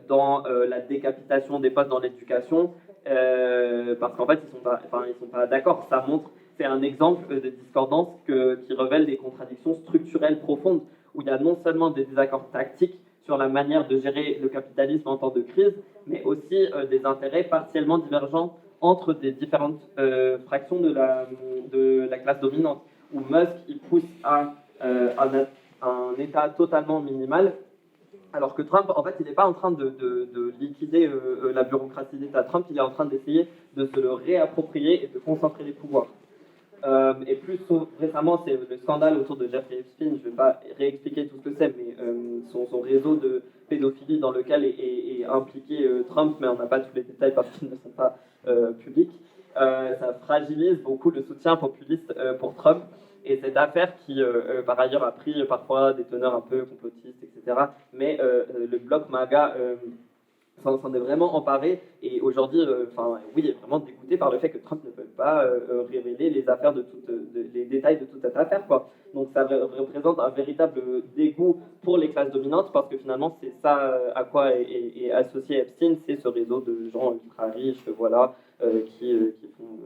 dans la décapitation des postes dans l'éducation, parce qu'en fait, ils sont pas d'accord. Ça montre, c'est un exemple de discordance qui révèle des contradictions structurelles profondes, où il y a non seulement des désaccords tactiques sur la manière de gérer le capitalisme en temps de crise, mais aussi des intérêts partiellement divergents entre des différentes fractions de la classe dominante, où Musk il pousse à un État totalement minimal, alors que Trump, en fait, il n'est pas en train de liquider la bureaucratie d'État. Trump, il est en train d'essayer de se le réapproprier et de concentrer les pouvoirs. Et plus récemment, c'est le scandale autour de Jeffrey Epstein. Je ne vais pas réexpliquer tout ce que c'est, mais son réseau de pédophilie dans lequel est impliqué Trump, mais on n'a pas tous les détails parce qu'ils ne sont pas publics. Ça fragilise beaucoup le soutien populiste pour Trump. Et cette affaire qui, par ailleurs, a pris parfois des teneurs un peu complotistes, etc. Mais le bloc MAGA s'en est vraiment emparé. Et aujourd'hui, oui, est vraiment dégoûté par le fait que Trump ne peut pas révéler les affaires les détails de toute cette affaire, quoi. Donc ça représente un véritable dégoût pour les classes dominantes, parce que finalement, c'est ça à quoi est associé Epstein, c'est ce réseau de gens ultra riches, voilà, qui font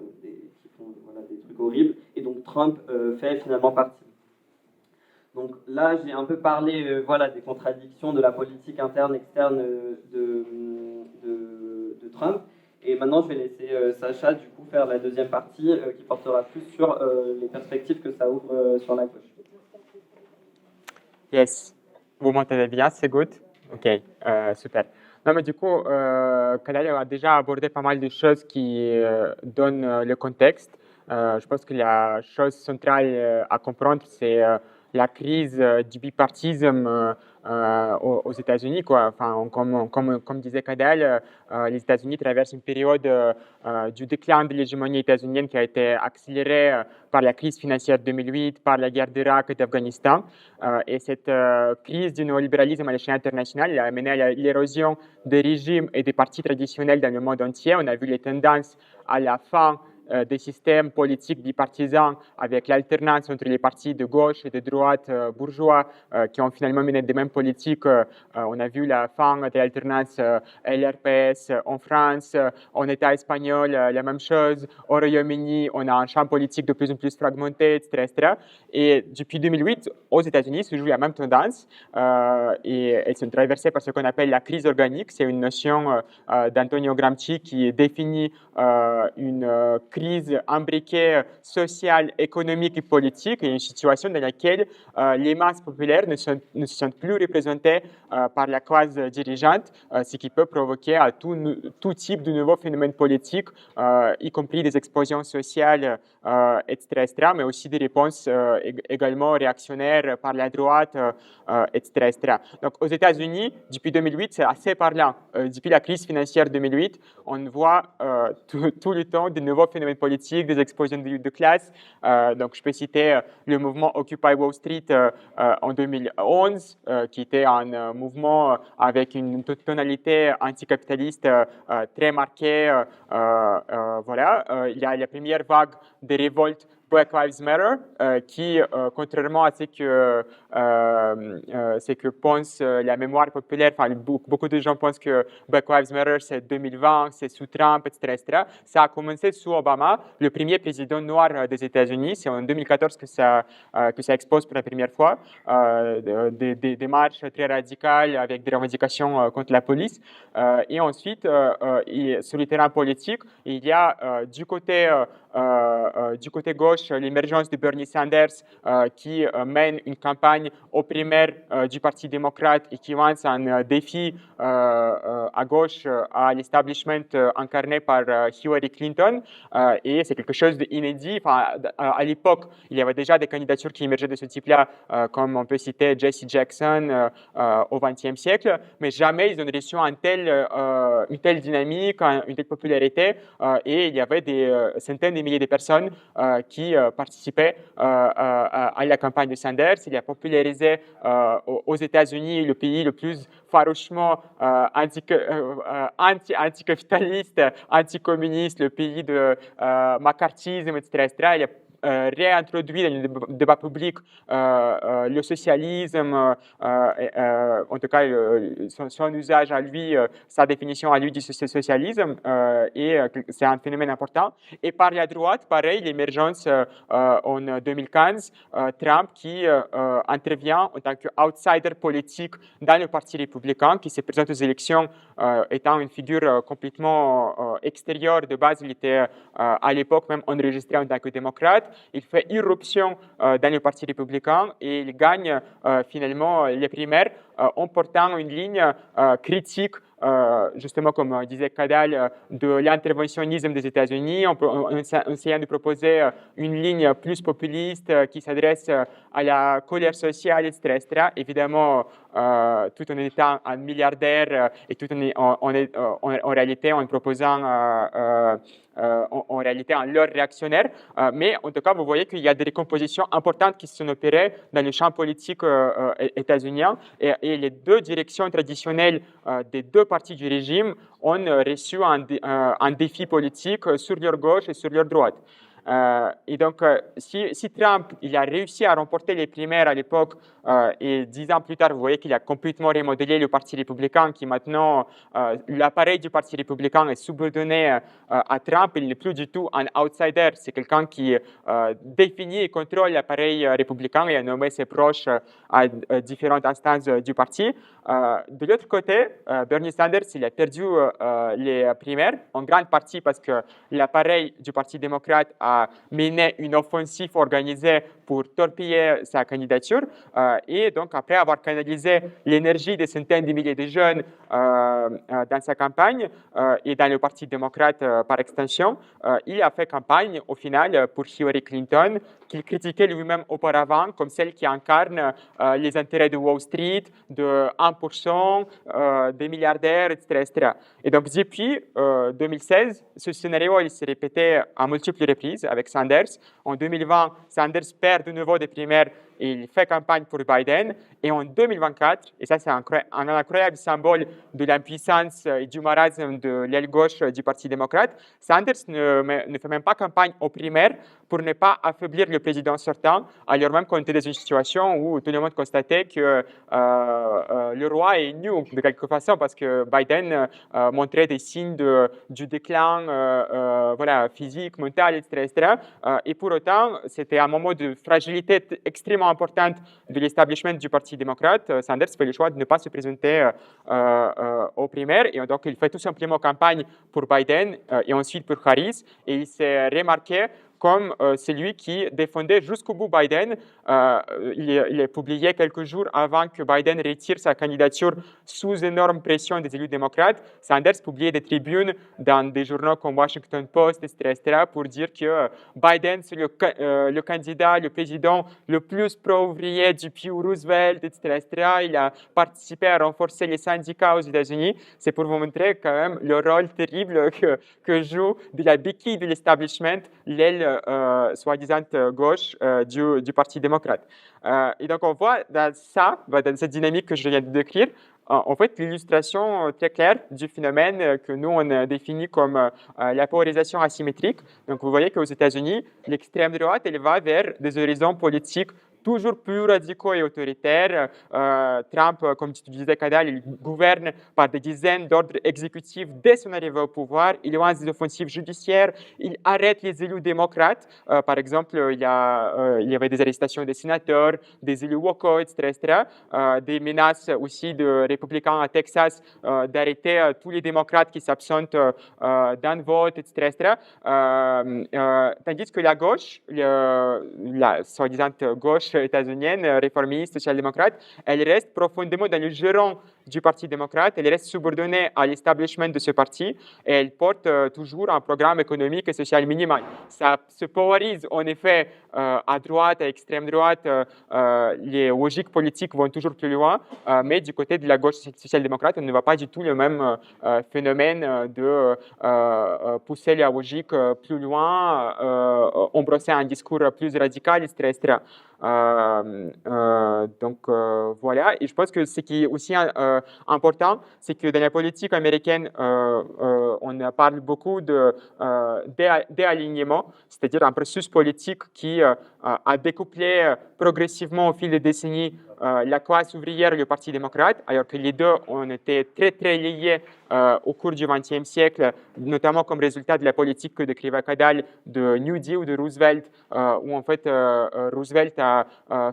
des trucs horribles, et donc Trump fait finalement partie. Donc là, j'ai un peu parlé des contradictions de la politique interne, externe de Trump, et maintenant je vais laisser Sacha du coup faire la deuxième partie qui portera plus sur les perspectives que ça ouvre sur la gauche. Yes, vous m'entendez bien, c'est good? Ok, super. Non, mais du coup, Kadal a déjà abordé pas mal de choses qui donnent le contexte. Je pense que la chose centrale à comprendre, c'est la crise du bipartisme aux États-Unis, quoi. Enfin, comme disait Kadal, les États-Unis traversent une période du déclin de l'hégémonie états-unienne qui a été accélérée par la crise financière de 2008, par la guerre d'Irak et d'Afghanistan. Et cette crise du néolibéralisme à l'échelle internationale a mené à l'érosion des régimes et des partis traditionnels dans le monde entier. On a vu les tendances à la fin des systèmes politiques bipartisans avec l'alternance entre les partis de gauche et de droite bourgeois qui ont finalement mené des mêmes politiques. On a vu la fin de l'alternance LRPS en France, en État espagnol, la même chose. Au Royaume-Uni, on a un champ politique de plus en plus fragmenté, etc. Et depuis 2008, aux États-Unis, se joue la même tendance et elles sont traversées par ce qu'on appelle la crise organique. C'est une notion d'Antonio Gramsci qui définit une crise imbriquée sociale, économique et politique, et une situation dans laquelle les masses populaires ne se sentent plus représentées par la classe dirigeante, ce qui peut provoquer à tout type de nouveaux phénomènes politiques, y compris des explosions sociales, etc., mais aussi des réponses également réactionnaires par la droite, etc. Donc aux États-Unis, depuis 2008, c'est assez parlant. Depuis la crise financière 2008, on voit tout le temps de nouveaux phénomènes politiques, des explosions de classe. Donc je peux citer le mouvement Occupy Wall Street en 2011, qui était un mouvement avec une tonalité anticapitaliste très marquée. Voilà. Il y a la première vague de révoltes Black Lives Matter, qui, contrairement à ce que pense la mémoire populaire, enfin, beaucoup de gens pensent que Black Lives Matter, c'est 2020, c'est sous Trump, etc. Ça a commencé sous Obama, le premier président noir des États-Unis. C'est en 2014 que ça explose pour la première fois. Des marches très radicales avec des revendications contre la police. Et ensuite, sur le terrain politique, il y a du côté gauche l'émergence de Bernie Sanders qui mène une campagne aux primaires du Parti démocrate et qui lance un défi à gauche à l'establishment incarné par Hillary Clinton. Et c'est quelque chose d'inédit. Enfin, à l'époque, il y avait déjà des candidatures qui émergeaient de ce type-là, comme on peut citer Jesse Jackson au XXe siècle, mais jamais ils ont reçu une telle dynamique, une telle popularité, et il y avait des centaines de milliers de personnes qui participaient à la campagne de Sanders. Il a popularisé aux États-Unis, le pays le plus farouchement anticapitaliste, anticommuniste, le pays de McCarthyisme, etc. Il a réintroduit dans le débat public le socialisme, en tout cas son usage à lui, sa définition à lui du socialisme, et c'est un phénomène important. Et par la droite, pareil, l'émergence en 2015, Trump qui intervient en tant qu'outsider politique dans le Parti républicain, qui se présente aux élections étant une figure complètement extérieure. De base, il était à l'époque même enregistré en tant que démocrate. Il fait irruption dans le Parti républicain et il gagne finalement les primaires en portant une ligne critique, justement comme disait Cadal, de l'interventionnisme des États-Unis, en essayant de proposer une ligne plus populiste qui s'adresse à la colère sociale, etc. Évidemment, tout en étant un milliardaire et tout en réalité en proposant en réalité en leur réactionnaire. Mais en tout cas, vous voyez qu'il y a des recompositions importantes qui se sont opérées dans le champ politique états-unien, et les deux directions traditionnelles des deux partis du régime ont reçu un défi politique sur leur gauche et sur leur droite. Et donc, si Trump il a réussi à remporter les primaires à l'époque, et 10 ans plus tard, vous voyez qu'il a complètement remodelé le Parti républicain, qui maintenant, l'appareil du Parti républicain est subordonné à Trump. Il n'est plus du tout un outsider. C'est quelqu'un qui définit et contrôle l'appareil républicain et a nommé ses proches à différentes instances du parti. De l'autre côté, Bernie Sanders, il a perdu les primaires, en grande partie parce que l'appareil du Parti démocrate a mené une offensive organisée pour torpiller sa candidature. Et donc, après avoir canalisé l'énergie des centaines de milliers de jeunes dans sa campagne et dans le Parti démocrate par extension, il a fait campagne au final pour Hillary Clinton, qu'il critiquait lui-même auparavant comme celle qui incarne les intérêts de Wall Street, de 1%, des milliardaires, etc. Et donc, depuis 2016, ce scénario il s'est répété à multiples reprises avec Sanders. En 2020, Sanders perd de nouveau des primaires et il fait campagne pour Biden. Et en 2024, et ça c'est un incroyable symbole de l'impuissance et du marasme de l'aile gauche du Parti démocrate, Sanders ne fait même pas campagne aux primaires pour ne pas affaiblir le président sortant, alors même qu'on était dans une situation où tout le monde constatait que le roi est nu de quelque façon parce que Biden montrait des signes du déclin voilà, physique, mental, etc. Et pour autant, c'était un moment de fragilité extrêmement importante de l'establishment du Parti démocrate. Sanders fait le choix de ne pas se présenter aux primaires et donc il fait tout simplement campagne pour Biden et ensuite pour Harris et il s'est remarqué comme celui qui défendait jusqu'au bout Biden. Il est publié quelques jours avant que Biden retire sa candidature sous énorme pression des élus démocrates. Sanders publiait des tribunes dans des journaux comme Washington Post, etc., pour dire que Biden, c'est le candidat, le président le plus pro-ouvrier depuis Roosevelt, etc. Il a participé à renforcer les syndicats aux États-Unis. C'est pour vous montrer quand même le rôle terrible que joue de la béquille de l'establishment, l'aile soi-disant gauche du Parti démocrate. Et donc, on voit dans cette dynamique que je viens de décrire, en fait, l'illustration très claire du phénomène que nous, on a défini comme la polarisation asymétrique. Donc, vous voyez qu'aux États-Unis, l'extrême droite, elle va vers des horizons politiques toujours plus radicaux et autoritaires. Trump, comme tu disais, Kadal, il gouverne par des dizaines d'ordres exécutifs dès son arrivée au pouvoir. Il lance des offensives judiciaires. Il arrête les élus démocrates. Par exemple, il y avait des arrestations des sénateurs, des élus locaux, etc. Des menaces aussi de républicains à Texas d'arrêter tous les démocrates qui s'absentent d'un vote, etc. Tandis que la gauche, la soi-disant gauche états-unienne, réformiste, social-démocrate, elle reste profondément dans le giron du Parti démocrate, elle reste subordonnée à l'establishment de ce parti et elle porte toujours un programme économique et social minimal. Ça se polarise en effet à droite, à extrême droite, les logiques politiques vont toujours plus loin, mais du côté de la gauche social-démocrate, on ne voit pas du tout le même phénomène de pousser la logique plus loin, embrasser un discours plus radical, etc. Donc voilà, et je pense que ce qui est aussi important, c'est que dans la politique américaine, on parle beaucoup de déalignement, c'est-à-dire un processus politique qui a découplé progressivement au fil des décennies la classe ouvrière et le Parti démocrate, alors que les deux ont été très, très liés au cours du XXe siècle, notamment comme résultat de la politique que décrivait Kadal de New Deal de Roosevelt, où en fait Roosevelt a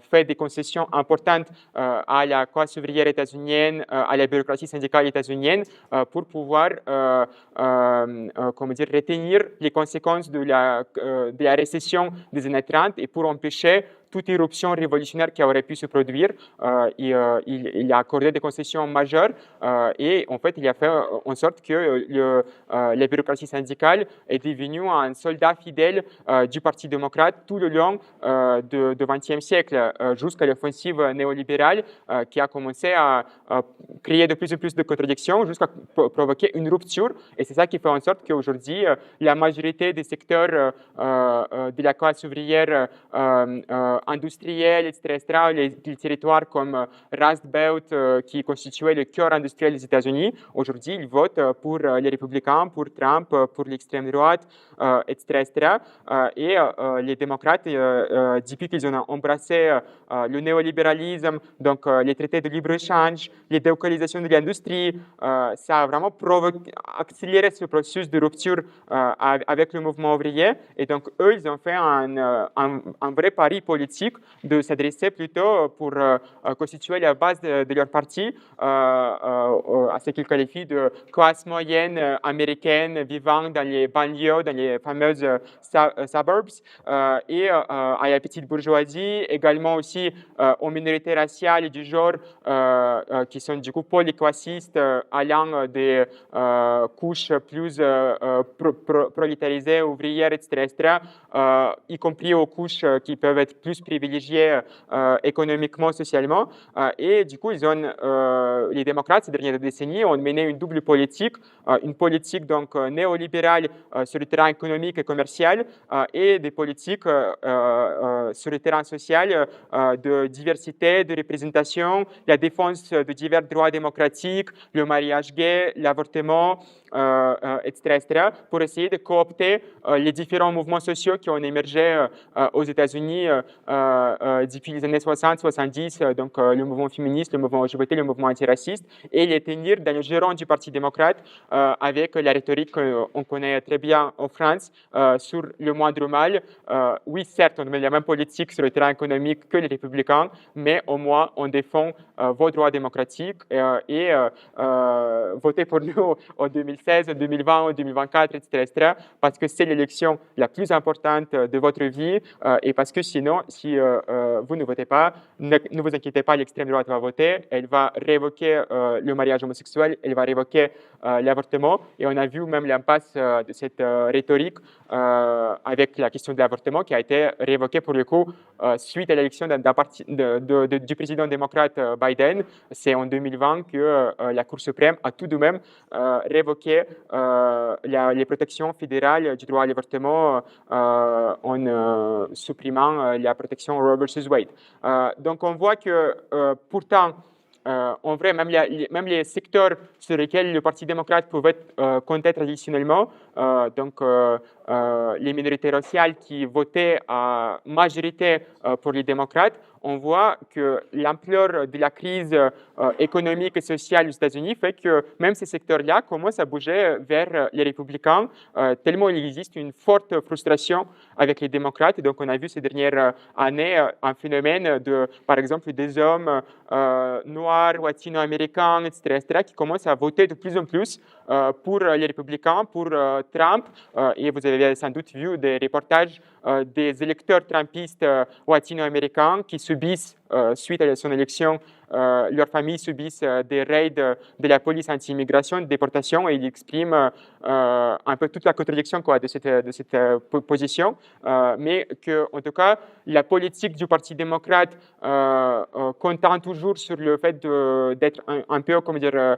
fait des concessions importantes à la classe ouvrière états-unienne, à la bureaucratie syndicale états-unienne, pour pouvoir comment dire, retenir les conséquences de la récession des années 30 et pour empêcher toute éruption révolutionnaire qui aurait pu se produire. Il a accordé des concessions majeures et en fait, il a fait en sorte que la bureaucratie syndicale est devenue un soldat fidèle du Parti démocrate tout le long du XXe siècle, jusqu'à l'offensive néolibérale qui a commencé à créer de plus en plus de contradictions jusqu'à provoquer une rupture. Et c'est ça qui fait en sorte qu'aujourd'hui, la majorité des secteurs de la classe ouvrière industrielle, etc., les territoires comme Rust Belt, qui constituaient le cœur industriel des États-Unis, aujourd'hui, ils votent pour les républicains, pour Trump, pour l'extrême droite, etc. Et les démocrates, depuis qu'ils ont embrassé le néolibéralisme, donc les traités de libre-échange, les délocalisations de l'industrie, ça a vraiment accéléré ce processus de rupture avec le mouvement ouvrier. Et donc, eux, ils ont fait un vrai pari politique de s'adresser plutôt pour constituer la base de leur parti à ce qu'ils qualifient de classe moyenne américaine vivant dans les banlieues, dans les fameuses suburbs, et à la petite bourgeoisie, également aussi aux minorités raciales et du genre qui sont du coup polyclassistes, allant des couches plus prolétarisées, ouvrières, etc., y compris aux couches qui peuvent être plus plus privilégiés économiquement, socialement. Et du coup, les démocrates, ces dernières décennies, ont mené une double politique, une politique donc néolibérale sur le terrain économique et commercial et des politiques sur le terrain social de diversité, de représentation, la défense de divers droits démocratiques, le mariage gay, l'avortement, etc., pour essayer de coopter les différents mouvements sociaux qui ont émergé aux États-Unis depuis les années 60-70, donc le mouvement féministe, le mouvement LGBT, le mouvement antiraciste, et les tenir dans le giron du Parti démocrate avec la rhétorique qu'on connaît très bien en France sur le moindre mal. Oui, certes, on met la même politique sur le terrain économique que les républicains, mais au moins on défend vos droits démocratiques et votez pour nous en 2016, en 2020, en 2024, etc., parce que c'est l'élection la plus importante de votre vie et parce que sinon, si vous ne votez pas, ne vous inquiétez pas, l'extrême droite va voter, elle va révoquer le mariage homosexuel, elle va révoquer l'avortement, et on a vu même l'impasse de cette rhétorique avec la question de l'avortement qui a été révoquée pour le coup suite à l'élection du président démocrate Biden. C'est en 2020 que la Cour suprême a tout de même révoqué les protections fédérales du droit à l'avortement en supprimant la protection Roe versus Wade. Donc on voit que pourtant, en vrai, même les secteurs sur lesquels le Parti démocrate pouvait compter traditionnellement, donc les minorités raciales qui votaient à majorité pour les démocrates, on voit que l'ampleur de la crise économique et sociale aux États-Unis fait que même ces secteurs-là commencent à bouger vers les républicains, tellement il existe une forte frustration avec les démocrates. Donc on a vu ces dernières années un phénomène par exemple, des hommes noirs, latino-américains, etc., qui commencent à voter de plus en plus pour les républicains, pour Trump. Et vous avez sans doute vu des reportages des électeurs trumpistes latino-américains qui subissent, suite à son élection, leurs familles subissent des raids de la police anti-immigration, de déportation, et ils expriment un peu toute la contradiction de cette position, mais que, en tout cas, la politique du Parti démocrate comptant toujours sur le fait d'être un peu, comment dire,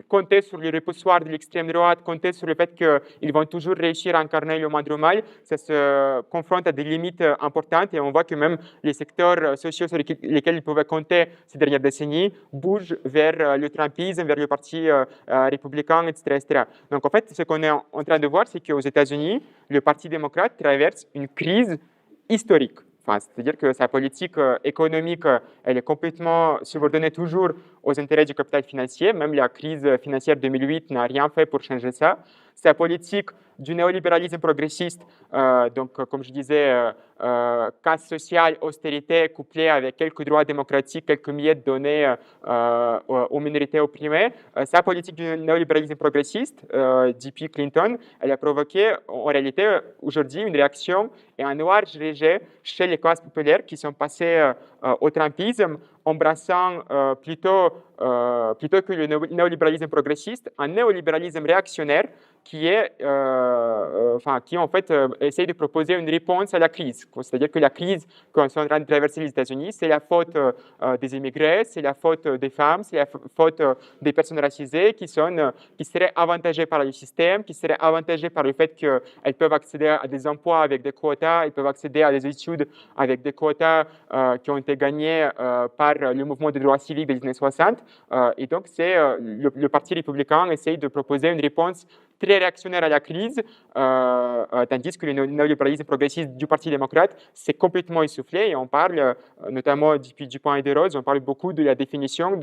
compter sur le repoussoir de l'extrême droite, compter sur le fait qu'ils vont toujours réussir à incarner le moindre mal, ça se confronte à des limites importantes, et on voit que même les secteurs sociaux sur lesquels ils pouvaient compter ces dernières décennies bougent vers le trumpisme, vers le parti républicain, etc. Donc en fait, ce qu'on est en train de voir, c'est qu'aux États-Unis, le Parti démocrate traverse une crise historique. Enfin, c'est-à-dire que sa politique économique, elle est complètement subordonnée toujours aux intérêts du capital financier. Même la crise financière de 2008 n'a rien fait pour changer ça. Sa politique du néolibéralisme progressiste, donc comme je disais, casse sociale, austérité, couplée avec quelques droits démocratiques, quelques miettes données aux minorités opprimées. Sa politique du néolibéralisme progressiste, depuis Clinton, elle a provoqué en réalité aujourd'hui une réaction et un large rejet chez les classes populaires qui sont passées au trumpisme, embrassant plutôt que le néolibéralisme progressiste, un néolibéralisme réactionnaire qui en fait essaye de proposer une réponse à la crise. C'est-à-dire que la crise qu'on est en train de traverser les États-Unis, c'est la faute des immigrés, c'est la faute des femmes, c'est la faute des personnes racisées qui seraient avantagées par le système, qui seraient avantagées par le fait qu'elles peuvent accéder à des emplois avec des quotas, elles peuvent accéder à des études avec des quotas qui ont été gagnés par le mouvement des droits civiques des années 60. Et donc, le Parti républicain essaye de proposer une réponse très réactionnaire à la crise, tandis que le néolibéralisme progressiste du Parti démocrate s'est complètement essoufflé, et on parle, notamment depuis Dupont et Desroses, on parle beaucoup de la définition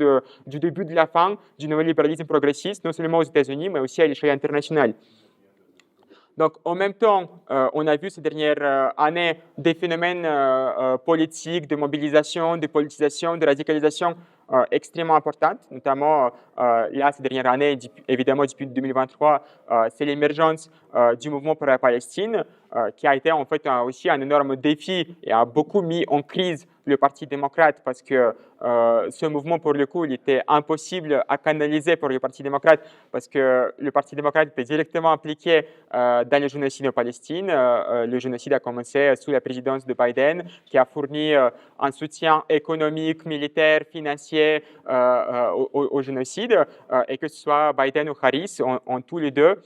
du début de la fin du néolibéralisme progressiste, non seulement aux États-Unis, mais aussi à l'échelle internationale. Donc, en même temps, on a vu ces dernières années des phénomènes politiques, de mobilisation, de politisation, de radicalisation extrêmement importantes, notamment là, ces dernières années, évidemment depuis 2023, c'est l'émergence du mouvement pour la Palestine, qui a été en fait aussi un énorme défi et a beaucoup mis en crise le Parti démocrate parce que ce mouvement, pour le coup, il était impossible à canaliser pour le Parti démocrate parce que le Parti démocrate était directement impliqué dans le génocide en Palestine. Le génocide a commencé sous la présidence de Biden, qui a fourni un soutien économique, militaire, financier au génocide, et que ce soit Biden ou Harris, ont tous les deux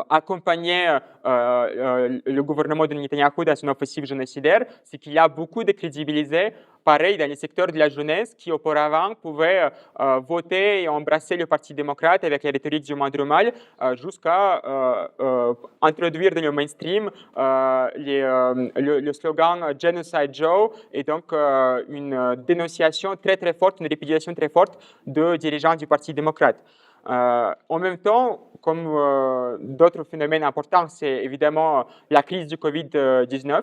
accompagner le gouvernement de Netanyahou dans son offensive génocidaire, c'est qu'il a beaucoup décrédibilisé, pareil, dans le secteur de la jeunesse, qui auparavant pouvait voter et embrasser le Parti démocrate avec la rhétorique du moindre mal, jusqu'à introduire dans le mainstream le slogan Genocide Joe, et donc une dénonciation très très forte, une répudiation très forte de dirigeants du Parti démocrate. En même temps, comme d'autres phénomènes importants, c'est évidemment la crise du Covid-19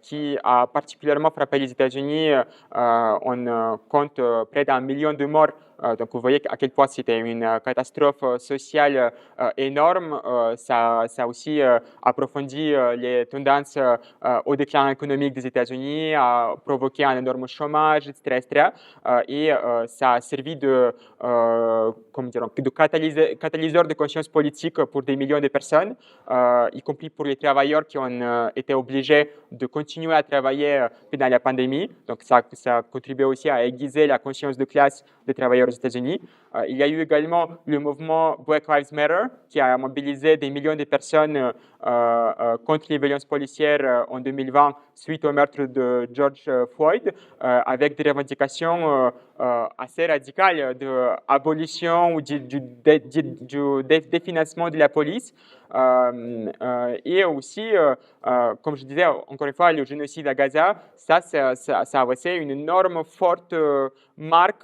qui a particulièrement frappé les États-Unis. On compte près d'1 million de morts. Donc, vous voyez à quel point c'était une catastrophe sociale énorme. Ça a aussi approfondi les tendances au déclin économique des États-Unis, a provoqué un énorme chômage, etc. Et ça a servi de catalyseur de conscience politique pour des millions de personnes, y compris pour les travailleurs qui ont été obligés de continuer à travailler pendant la pandémie. Donc, ça a contribué aussi à aiguiser la conscience de classe des travailleurs aux États-Unis. Il y a eu également le mouvement Black Lives Matter qui a mobilisé des millions de personnes contre les violences policières en 2020 suite au meurtre de George Floyd, avec des revendications assez radicales d'abolition ou du définancement de la police. Et aussi, comme je disais, encore une fois, le génocide à Gaza, ça a laissé une énorme, forte marque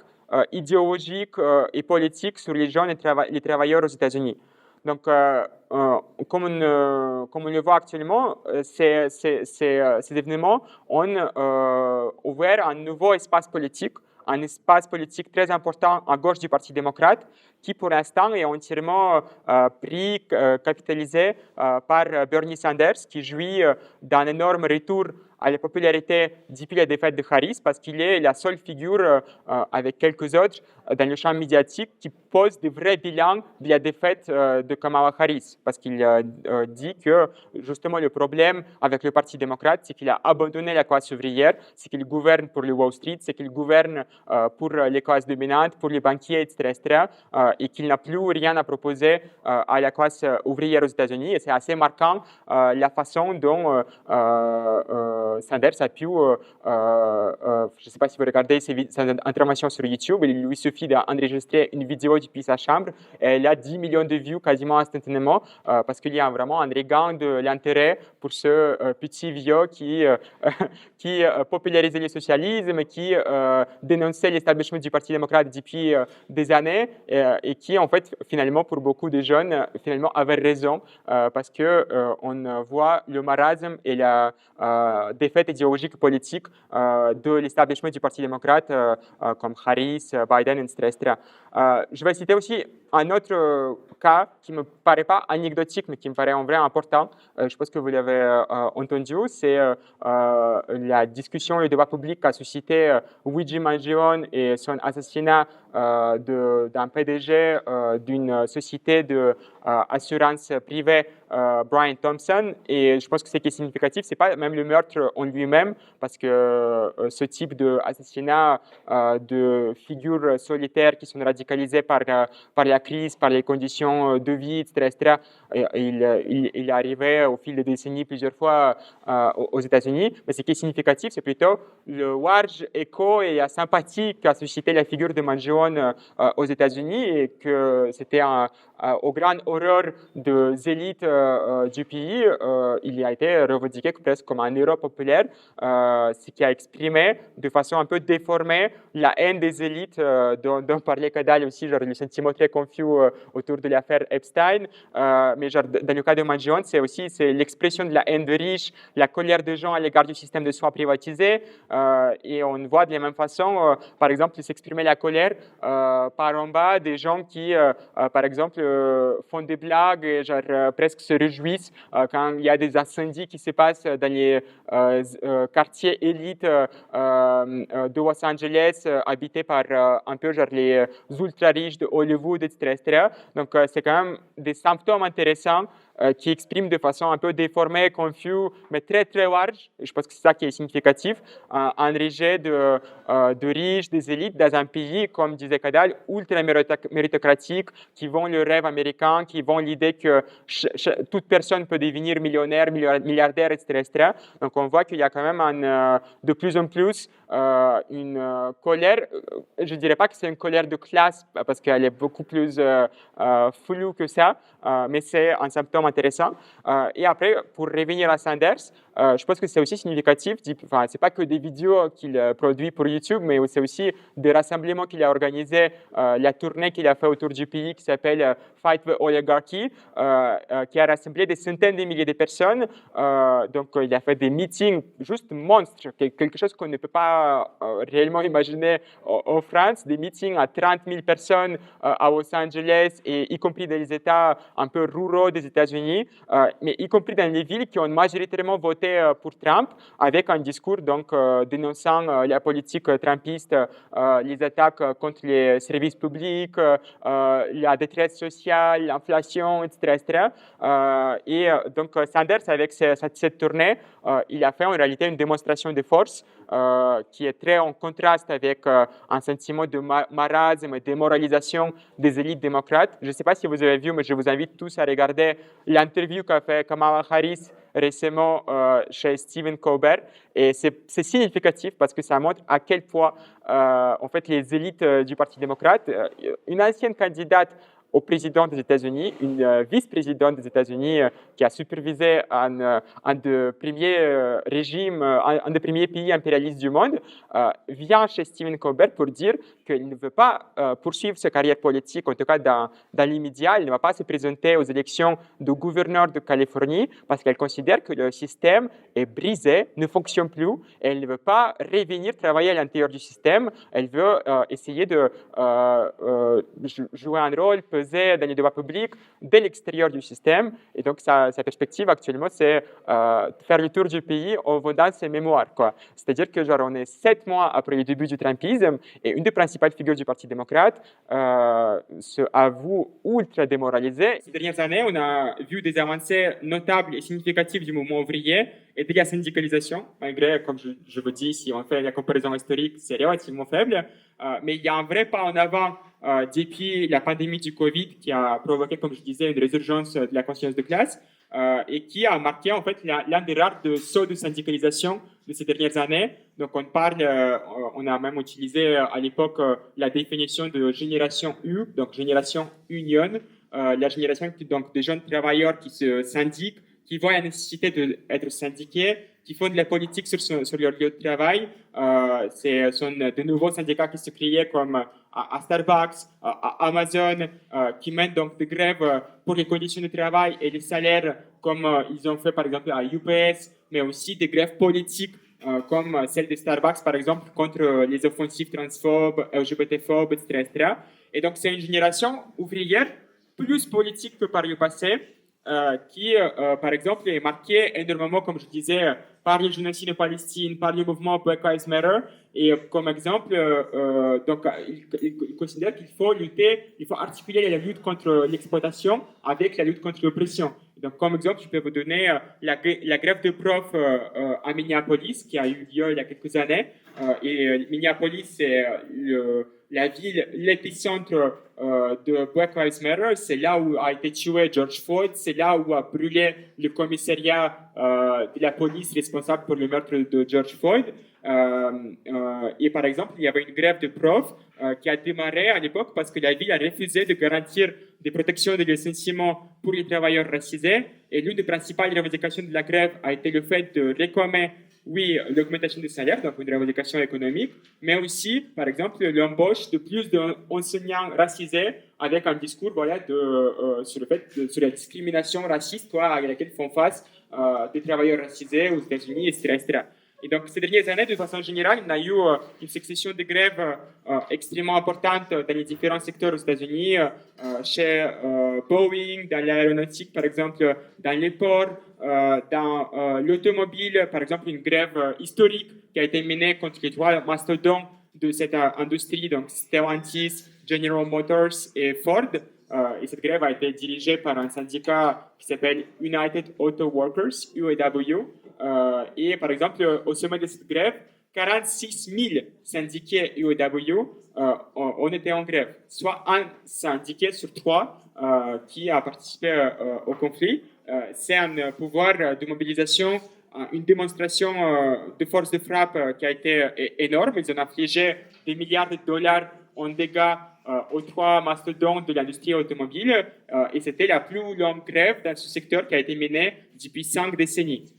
idéologique et politique sur les jeunes et les travailleurs aux États-Unis. Donc, comme on le voit actuellement, ces événements ont ouvert un nouveau espace politique très important à gauche du Parti démocrate, qui pour l'instant est entièrement capitalisé par Bernie Sanders, qui jouit d'un énorme retour à la popularité depuis la défaite de Harris, parce qu'il est la seule figure, avec quelques autres, dans le champ médiatique qui pose de vrais bilans de la défaite de Kamala Harris, parce qu'il dit que justement le problème avec le Parti démocrate, c'est qu'il a abandonné la classe ouvrière, c'est qu'il gouverne pour le Wall Street, c'est qu'il gouverne pour les classes dominantes, pour les banquiers, etc., et qu'il n'a plus rien à proposer à la classe ouvrière aux États-Unis. Et c'est assez marquant la façon dont Sanders a pu, je ne sais pas si vous regardez ses interventions sur YouTube, il lui suffit d'enregistrer une vidéo depuis sa chambre et elle a 10 millions de vues quasiment instantanément parce qu'il y a vraiment un regain de l'intérêt pour ce petit vieux qui popularisait le socialisme, qui dénonçait l'establishment du Parti démocrate depuis des années et qui, en fait, finalement, pour beaucoup de jeunes, finalement, avait raison parce qu'on voit le marasme et la défaite idéologique politique de l'establishment du Parti démocrate comme Harris, Biden, etc. Je vais citer aussi un autre cas qui ne me paraît pas anecdotique, mais qui me paraît en vrai important. Je pense que vous l'avez entendu. C'est la discussion et le débat public qu'a suscité Luigi Mangione et son assassinat d'un PDG d'une société d'assurance privée, Brian Thompson. Et je pense que ce qui est significatif, ce n'est pas même le meurtre en lui-même, parce que ce type d'assassinat de figures solitaires qui sont radicalisées par la crise, par les conditions de vie, etc., il est arrivé au fil des décennies plusieurs fois aux États-Unis. Mais ce qui est significatif, c'est plutôt le large écho et la sympathie qu'a suscité la figure de Mangione jaunes aux États-Unis et que c'était aux grandes horreurs des élites du pays, il a été revendiqué presque comme un héros populaire, ce qui a exprimé de façon un peu déformée la haine des élites dont parlait Kadal aussi, genre le sentiment très confus autour de l'affaire Epstein. Mais genre, dans le cas de Mangione, c'est l'expression de la haine de riches, la colère des gens à l'égard du système de soins privatisé. Et on voit de la même façon, par exemple, s'exprimer la colère par en bas des gens qui, par exemple, font des blagues et genre, presque se réjouissent quand il y a des incendies qui se passent dans les quartiers élites de Los Angeles, habités par un peu genre, les ultra riches de Hollywood, etc. Donc, c'est quand même des symptômes intéressants qui expriment de façon un peu déformée, confuse, mais très, très large. Je pense que c'est ça qui est significatif. Un rejet de riches, des élites dans un pays, comme disait Kadal, ultra méritocratique, qui vont le rêve américain, qui vont l'idée que toute personne peut devenir millionnaire, milliardaire, etc. Donc, on voit qu'il y a quand même de plus en plus une colère. Je ne dirais pas que c'est une colère de classe, parce qu'elle est beaucoup plus floue que ça, mais c'est un symptôme intéressant. Et après, pour revenir à Sanders, je pense que c'est aussi significatif. Enfin, ce n'est pas que des vidéos qu'il produit pour YouTube, mais c'est aussi des rassemblements qu'il a organisés, la tournée qu'il a fait autour du pays qui s'appelle Fight the Oligarchy, qui a rassemblé des centaines de milliers de personnes. Donc, il a fait des meetings juste monstres, quelque chose qu'on ne peut pas réellement imaginer en France, des meetings à 30 000 personnes à Los Angeles, et y compris dans les États un peu ruraux des États-Unis, mais y compris dans les villes qui ont majoritairement voté pour Trump, avec un discours donc dénonçant la politique trumpiste, les attaques contre les services publics, la détresse sociale, l'inflation, etc. Et donc Sanders, avec cette tournée, il a fait en réalité une démonstration de force qui est très en contraste avec un sentiment de marasme et de démoralisation des élites démocrates. Je ne sais pas si vous avez vu, mais je vous invite tous à regarder l'interview qu'a fait Kamala Harris récemment chez Stephen Colbert. Et c'est significatif parce que ça montre à quel point en fait, les élites du Parti démocrate, une ancienne candidate au président des États-Unis, une vice-présidente des États-Unis qui a supervisé un des premiers régimes, un des premiers pays impérialistes du monde, vient chez Stephen Colbert pour dire qu'il ne veut pas poursuivre sa carrière politique, en tout cas dans l'immédiat. Il ne va pas se présenter aux élections de gouverneur de Californie parce qu'elle considère que le système est brisé, ne fonctionne plus, et elle ne veut pas revenir travailler à l'intérieur du système. Elle veut essayer de jouer un rôle, dans les débats publics, de l'extérieur du système. Et donc, sa perspective actuellement, c'est faire le tour du pays en vendant ses mémoires, quoi. C'est-à-dire que, genre, on est 7 mois après le début du Trumpisme et une des principales figures du Parti démocrate se avoue ultra démoralisée. Ces dernières années, on a vu des avancées notables et significatives du mouvement ouvrier et de la syndicalisation, malgré, comme je vous dis, si on fait la comparaison historique, c'est relativement faible. Mais il y a un vrai pas en avant depuis la pandémie du Covid qui a provoqué, comme je disais, une résurgence de la conscience de classe et qui a marqué en fait l'un des rares sauts de syndicalisation de ces dernières années. Donc on a même utilisé à l'époque la définition de génération U, donc génération union, la génération donc des jeunes travailleurs qui se syndiquent, qui voient la nécessité d'être syndiqués, qui font de la politique sur leur lieu de travail. Ce sont de nouveaux syndicats qui se créaient comme à Starbucks, à Amazon, qui mènent donc des grèves pour les conditions de travail et les salaires, comme ils ont fait par exemple à UPS, mais aussi des grèves politiques comme celle de Starbucks par exemple contre les offensives transphobes, LGBT-phobes, etc. Et donc c'est une génération ouvrière plus politique que par le passé, qui, par exemple, est marquée énormément, comme je disais, par le génocide de Palestine, par le mouvement Black Lives Matter. Et comme exemple, donc, il considère qu'il faut lutter, il faut articuler la lutte contre l'exploitation avec la lutte contre l'oppression. Donc, comme exemple, je peux vous donner la grève de profs à Minneapolis, qui a eu lieu il y a quelques années. Et Minneapolis, c'est la ville, l'épicentre de Black Lives Matter. C'est là où a été tué George Floyd. C'est là où a brûlé le commissariat de la police responsable pour le meurtre de George Floyd. Et par exemple, il y avait une grève de profs qui a démarré à l'époque parce que la ville a refusé de garantir des protections de licenciement pour les travailleurs racisés. Et l'une des principales revendications de la grève a été le fait de réclamer, oui, l'augmentation des salaires, donc une revendication économique, mais aussi, par exemple, l'embauche de plus d'enseignants racisés avec un discours voilà, sur le fait sur la discrimination raciste à laquelle font face des travailleurs racisés aux États-Unis, etc., etc. Et donc, ces dernières années, de façon générale, on a eu une succession de grèves extrêmement importantes dans les différents secteurs aux États-Unis, chez Boeing, dans l'aéronautique, par exemple, dans les ports, dans l'automobile, par exemple, une grève historique qui a été menée contre les trois mastodontes de cette industrie, donc Stellantis, General Motors et Ford. Et cette grève a été dirigée par un syndicat qui s'appelle United Auto Workers, UAW. Et par exemple, au sommet de cette grève, 46 000 syndiqués UAW ont été en grève, soit un syndiqué sur trois qui a participé au conflit. C'est un pouvoir de mobilisation, une démonstration de force de frappe qui a été énorme. Ils ont infligé des milliards de dollars en dégâts aux trois mastodontes de l'industrie automobile et c'était la plus longue grève dans ce secteur qui a été menée depuis 5 décennies.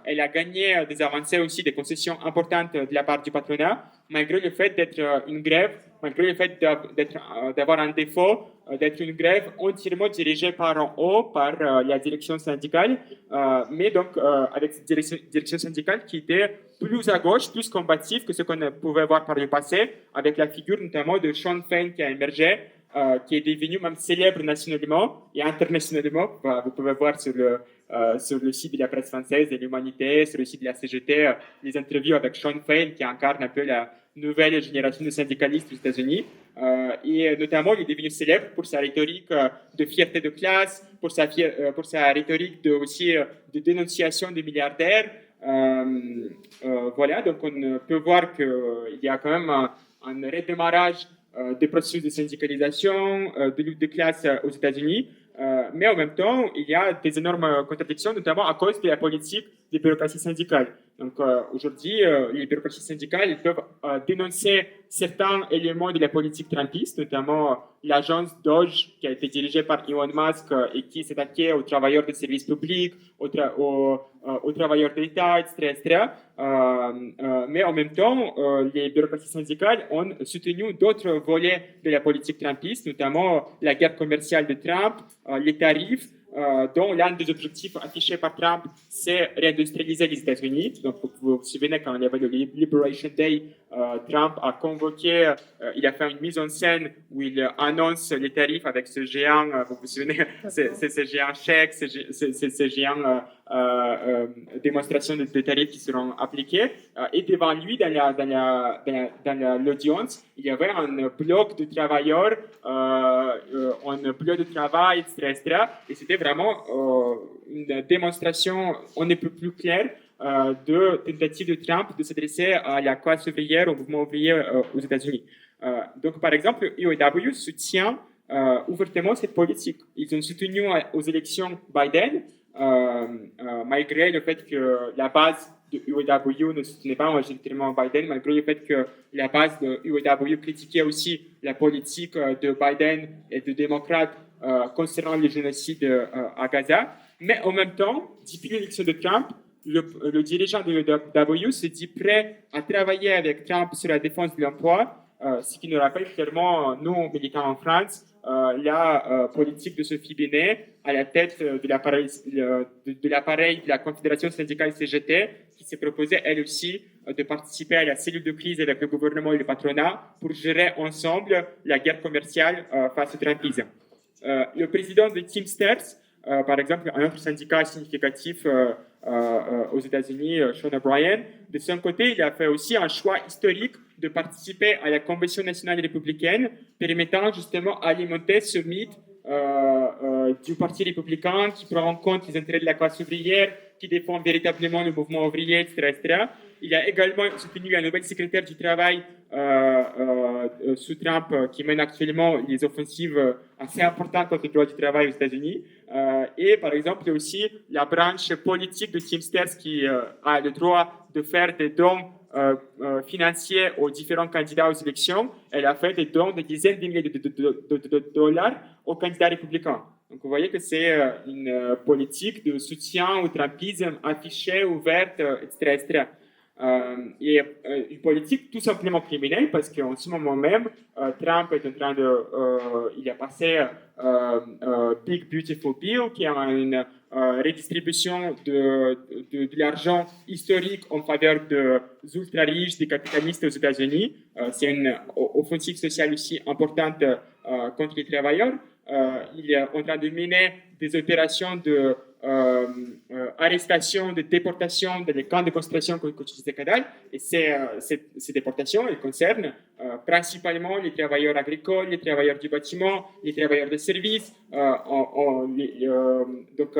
Elle a gagné des avancées aussi, des concessions importantes de la part du patronat, malgré le fait d'être une grève, malgré le fait d'avoir un défaut, d'être une grève entièrement dirigée par en haut, par la direction syndicale, mais donc avec cette direction syndicale qui était plus à gauche, plus combative que ce qu'on pouvait voir par le passé, avec la figure notamment de Sean Fein qui a émergé, qui est devenu même célèbre nationalement et internationalement. Vous pouvez voir sur le site de la presse française de l'Humanité, sur le site de la CGT, les interviews avec Sean Fein qui incarne un peu la nouvelle génération de syndicalistes aux États-Unis. Et notamment, il est devenu célèbre pour sa rhétorique de fierté de classe, pour sa rhétorique de dénonciation des milliardaires. Voilà, donc on peut voir qu'il y a quand même un redémarrage des processus de syndicalisation, de lutte de classe aux États-Unis. Mais en même temps, il y a des énormes contradictions, notamment à cause de la politique des bureaucraties syndicales. Donc aujourd'hui, les bureaucraties syndicales peuvent dénoncer certains éléments de la politique trumpiste, notamment l'agence DOGE qui a été dirigée par Elon Musk et qui s'attaquait aux travailleurs des services publics, aux travailleurs d'État, etc. Mais en même temps, les bureaucraties syndicales ont soutenu d'autres volets de la politique trumpiste, notamment la guerre commerciale de Trump, les tarifs, dont l'un des objectifs affichés par Trump, c'est réindustrialiser les États-Unis. Donc, vous vous souvenez, quand il y avait le Liberation Day, Trump a convoqué, il a fait une mise en scène où il annonce les tarifs avec ce géant, vous vous souvenez, ces géants chèques, ces géants démonstrations de tarifs qui seront appliqués. Et devant lui, dans l'audience, il y avait un bloc de travailleurs, un bloc de travail, etc. Et c'était vraiment une démonstration, on ne peut plus claire, de tentative de Trump de s'adresser à la classe ouvrière, au mouvement ouvrier aux États-Unis. Donc, par exemple, UAW soutient ouvertement cette politique. Ils ont soutenu aux élections Biden, malgré le fait que la base de UAW ne soutenait pas majoritairement Biden, malgré le fait que la base de UAW critiquait aussi la politique de Biden et de démocrates concernant le génocide à Gaza. Mais en même temps, depuis l'élection de Trump, le dirigeant de l'UAW se dit prêt à travailler avec Trump sur la défense de l'emploi, ce qui nous rappelle clairement, nous, militants en France, la politique de Sophie Binet à la tête de l'appareil de la Confédération syndicale CGT, qui s'est proposée, elle aussi, de participer à la cellule de crise avec le gouvernement et le patronat pour gérer ensemble la guerre commerciale face au Trumpisme. Le président de Teamsters, par exemple, un autre syndicat significatif aux États-Unis, Sean O'Brien, de son côté, il a fait aussi un choix historique de participer à la Convention nationale républicaine, permettant justement d'alimenter ce mythe du Parti républicain qui prend en compte les intérêts de la classe ouvrière, qui défend véritablement le mouvement ouvrier, etc., etc. Il a également soutenu la nouvelle secrétaire du travail sous Trump qui mène actuellement des offensives assez importantes contre le droit du travail aux États-Unis. Et par exemple aussi la branche politique de Teamsters qui a le droit de faire des dons financiers aux différents candidats aux élections. Elle a fait des dons de dizaines de milliers de dollars aux candidats républicains. Donc vous voyez que c'est une politique de soutien au trumpisme affichée, ouverte, etc., etc. Et une politique tout simplement criminelle parce qu'en ce moment même, Trump est en train il a passé Big Beautiful Bill qui est une redistribution de l'argent historique en faveur des ultra-riches, des capitalistes aux États-Unis. C'est une offensive sociale aussi importante contre les travailleurs. Il est en train de mener des opérations de arrestation, de déportation dans les camps de concentration que tu disais, Kadal. Et ces déportations, elles concernent principalement les travailleurs agricoles, les travailleurs du bâtiment, les travailleurs de services. Donc,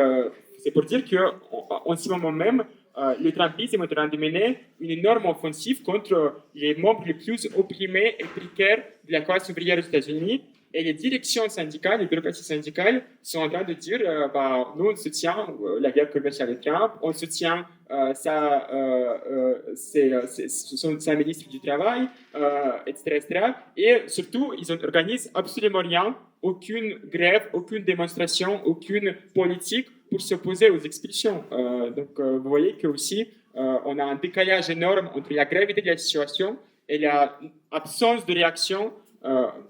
c'est pour dire qu'en ce moment même, le Trumpisme est en train de mener une énorme offensive contre les membres les plus opprimés et précaires de la classe ouvrière aux États-Unis. Et les directions syndicales, les bureaucraties syndicales sont en train de dire nous, on soutient la guerre commerciale de Trump, on soutient sa ministre du Travail, etc., etc. Et surtout, ils n'organisent absolument rien, aucune grève, aucune démonstration, aucune politique pour s'opposer aux expulsions. Donc, vous voyez que aussi, on a un décalage énorme entre la gravité de la situation et l'absence de réaction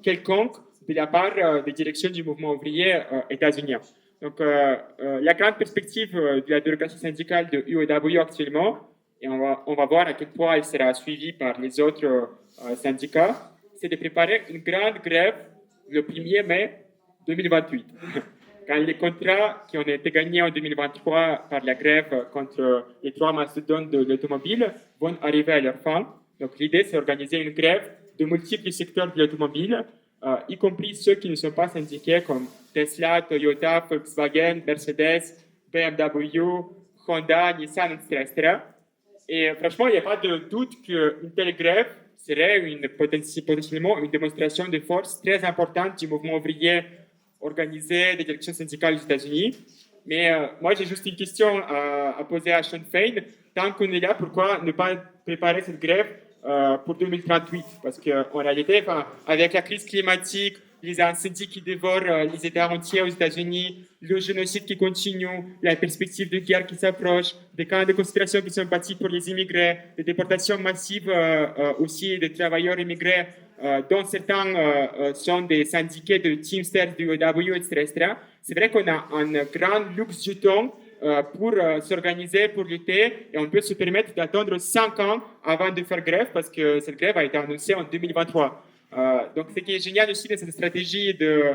quelconque de la part des directions du mouvement ouvrier états-unien. Donc, la grande perspective de la bureaucratie syndicale de UAW actuellement, et on va voir à quel point elle sera suivie par les autres syndicats, c'est de préparer une grande grève le 1er mai 2028. Quand les contrats qui ont été gagnés en 2023 par la grève contre les 3 mastodontes de l'automobile vont arriver à leur fin. Donc, l'idée, c'est d'organiser une grève de multiples secteurs de l'automobile, y compris ceux qui ne sont pas syndiqués comme Tesla, Toyota, Volkswagen, Mercedes, BMW, Honda, Nissan, etc. Et franchement, il n'y a pas de doute qu'une telle grève serait potentiellement une démonstration de force très importante du mouvement ouvrier organisé des directions syndicales aux États-Unis. Mais moi, j'ai juste une question à poser à Sean Fein. Tant qu'on est là, pourquoi ne pas préparer cette grève pour 2038, parce qu'en réalité, avec la crise climatique, les incendies qui dévorent les États entiers aux États-Unis, le génocide qui continue, la perspective de guerre qui s'approche, des camps de concentration qui sont bâtis pour les immigrés, des déportations massives aussi des travailleurs immigrés, dont certains sont des syndiqués de Teamsters, du UAW, etc. C'est vrai qu'on a un grand luxe du temps pour s'organiser, pour lutter, et on peut se permettre d'attendre 5 ans avant de faire grève, parce que cette grève a été annoncée en 2023. Donc, ce qui est génial aussi de cette stratégie de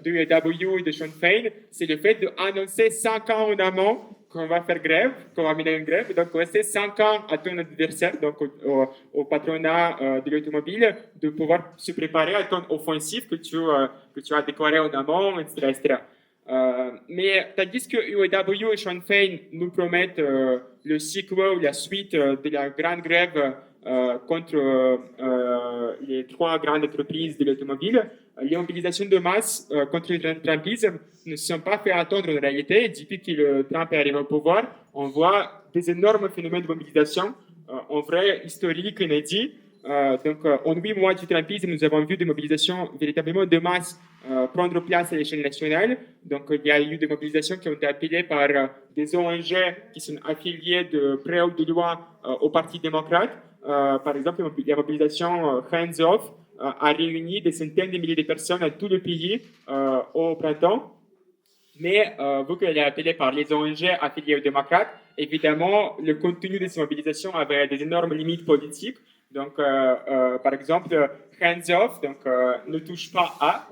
UAW et de Sean Fein, c'est le fait d'annoncer 5 ans en amont qu'on va faire grève, qu'on va mener une grève. Donc, rester 5 ans à ton adversaire, donc au patronat de l'automobile, de pouvoir se préparer à ton offensive que tu as déclaré en amont, etc., etc. Mais tandis que UAW et Sean Fein nous promettent le sequel, la suite de la grande grève contre les 3 grandes entreprises de l'automobile, les mobilisations de masse contre le Trumpisme ne se sont pas fait attendre en réalité. Depuis que Trump est arrivé au pouvoir, on voit des énormes phénomènes de mobilisation, en vrai historique, inédit. Donc, en 8 mois du Trumpisme, nous avons vu des mobilisations véritablement de masse prendre place à l'échelle nationale. Donc, il y a eu des mobilisations qui ont été appelées par des ONG qui sont affiliées de près ou de loin au Parti démocrate. Par exemple, la mobilisation Hands Off a réuni des centaines de milliers de personnes à tout le pays au printemps. Mais vu qu'elle est appelée par les ONG affiliées aux démocrates, évidemment, le contenu de ces mobilisations avait des énormes limites politiques. Donc, par exemple, Hands Off, donc ne touche pas à,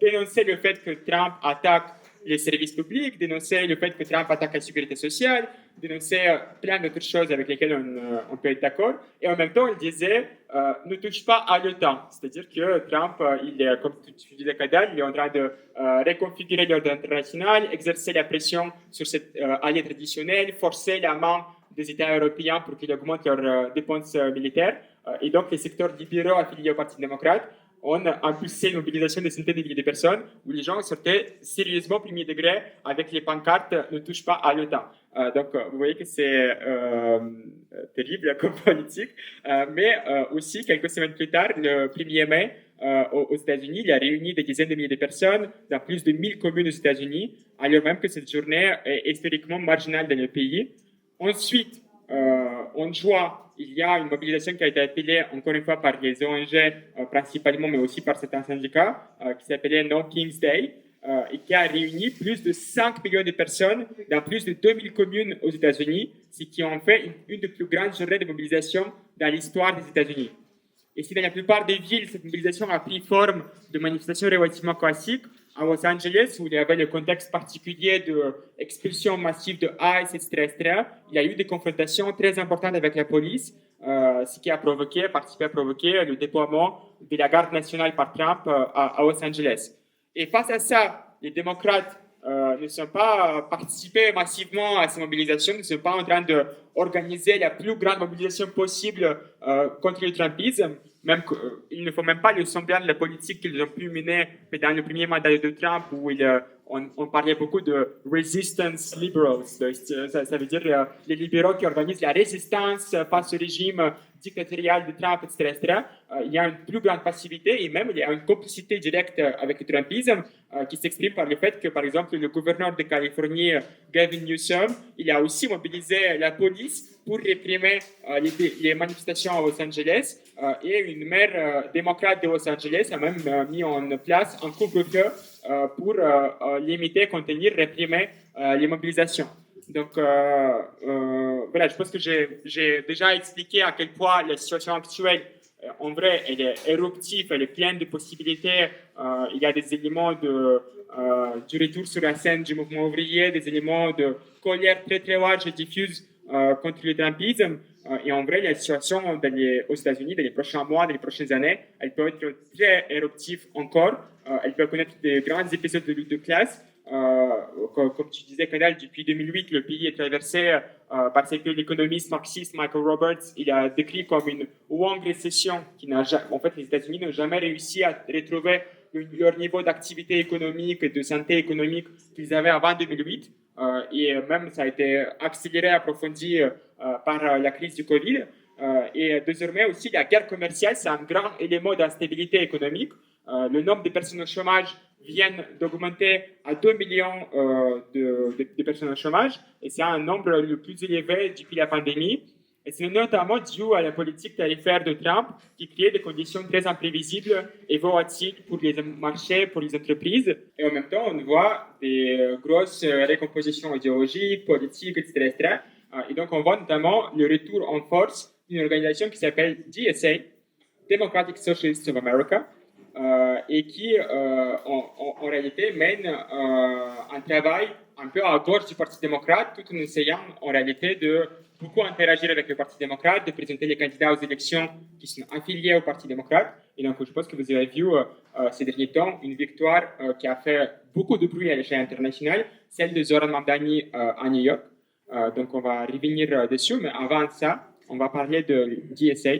dénoncer le fait que Trump attaque les services publics, dénoncer le fait que Trump attaque la sécurité sociale, dénonçait plein d'autres choses avec lesquelles on peut être d'accord. Et en même temps, il disait ne touche pas à l'OTAN. C'est-à-dire que Trump, il est, comme tu disais, Kadal, il est en train de reconfigurer l'ordre international, exercer la pression sur cet allié traditionnel, forcer la main des États européens pour qu'ils augmentent leurs dépenses militaires. Et donc, les secteurs libéraux affiliés au Parti démocrate ont impulsé une mobilisation de centaines de milliers de personnes où les gens sortaient sérieusement premier degré avec les pancartes ne touche pas à l'OTAN. Donc, vous voyez que c'est terrible comme politique. Mais aussi, quelques semaines plus tard, le 1er mai, aux États-Unis, il a réuni des dizaines de milliers de personnes dans plus de 1000 communes aux États-Unis, alors même que cette journée est historiquement marginale dans le pays. Ensuite, en juin, il y a une mobilisation qui a été appelée encore une fois par les ONG principalement, mais aussi par certains syndicats, qui s'appelait No King's Day, et qui a réuni plus de 5 millions de personnes dans plus de 2000 communes aux États-Unis, ce qui en fait une des plus grandes journées de mobilisation dans l'histoire des États-Unis. Et si dans la plupart des villes, cette mobilisation a pris forme de manifestations relativement classiques, à Los Angeles, où il y avait le contexte particulier d'expulsion massive de ICE, etc., il y a eu des confrontations très importantes avec la police, ce qui a participé à provoquer le déploiement de la garde nationale par Trump à Los Angeles. Et face à ça, les démocrates ne sont pas participés massivement à ces mobilisations, ne sont pas en train d'organiser la plus grande mobilisation possible contre le Trumpisme. Même il ne faut même pas le semblant de la politique qu'ils ont pu mener dans le premier mandat de Trump, où on parlait beaucoup de resistance liberals. Ça veut dire les libéraux qui organisent la résistance face au régime dictatorial de Trump, etc. Il y a une plus grande passivité et même il y a une complicité directe avec le Trumpisme qui s'exprime par le fait que, par exemple, le gouverneur de Californie, Gavin Newsom, il a aussi mobilisé la police pour réprimer les manifestations à Los Angeles et une maire démocrate de Los Angeles a même mis en place un couvre-feu pour limiter, contenir, réprimer les mobilisations. Donc, voilà, je pense que j'ai déjà expliqué à quel point la situation actuelle, en vrai, elle est éruptive, elle est pleine de possibilités. Il y a des éléments du retour sur la scène du mouvement ouvrier, des éléments de colère très, très large et diffuse contre le Trumpisme. Et en vrai, la situation aux États-Unis, dans les prochains mois, dans les prochaines années, elle peut être très éruptive encore. Elle peut connaître des grands épisodes de lutte de classe. Comme tu disais, Canal, depuis 2008, le pays est traversé par ce que l'économiste marxiste Michael Roberts il a décrit comme une longue récession qui n'a jamais, en fait, les États-Unis n'ont jamais réussi à retrouver leur niveau d'activité économique et de santé économique qu'ils avaient avant 2008. Et même ça a été accéléré, approfondi par la crise du Covid. Et désormais aussi, la guerre commerciale, c'est un grand élément d'instabilité économique. Le nombre de personnes au chômage vient d'augmenter à 2 millions de personnes au chômage, et c'est un nombre le plus élevé depuis la pandémie. Et c'est notamment dû à la politique tarifaire de Trump qui crée des conditions très imprévisibles et volatiles pour les marchés, pour les entreprises. Et en même temps, on voit des grosses recompositions idéologiques, politiques, etc. Et donc, on voit notamment le retour en force d'une organisation qui s'appelle DSA, Democratic Socialists of America, et qui, en réalité, mène un travail un peu à gauche du Parti démocrate, tout en essayant, en réalité, de beaucoup interagir avec le Parti démocrate, de présenter les candidats aux élections qui sont affiliés au Parti démocrate. Et donc, je pense que vous avez vu ces derniers temps une victoire qui a fait beaucoup de bruit à l'échelle internationale, celle de Zoran Mamdani à New York. Donc, on va revenir dessus, mais avant ça, on va parler de DSA.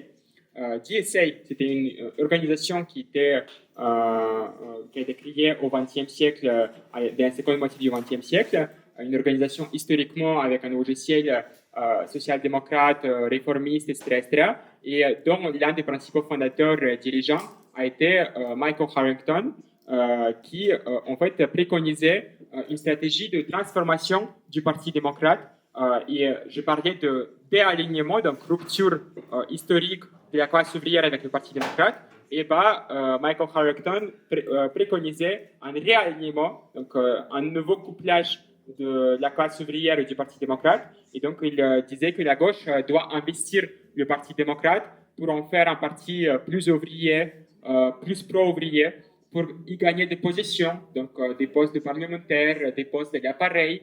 DSA, c'était une organisation qui a été créée au XXe siècle, dans la seconde moitié du XXe siècle, une organisation historiquement avec un logiciel social-démocrate, réformiste, etc., et dont l'un des principaux fondateurs dirigeants a été Michael Harrington, qui en fait préconisait une stratégie de transformation du Parti démocrate. Et je parlais de déalignement, donc rupture historique de la classe ouvrière avec le Parti démocrate. Et Michael Harrington préconisait un réalignement, donc un nouveau couplage de la classe ouvrière et du Parti démocrate. Et donc, il disait que la gauche doit investir le Parti démocrate pour en faire un parti plus ouvrier, plus pro-ouvrier, pour y gagner des positions, donc des postes de parlementaires, des postes d'appareil,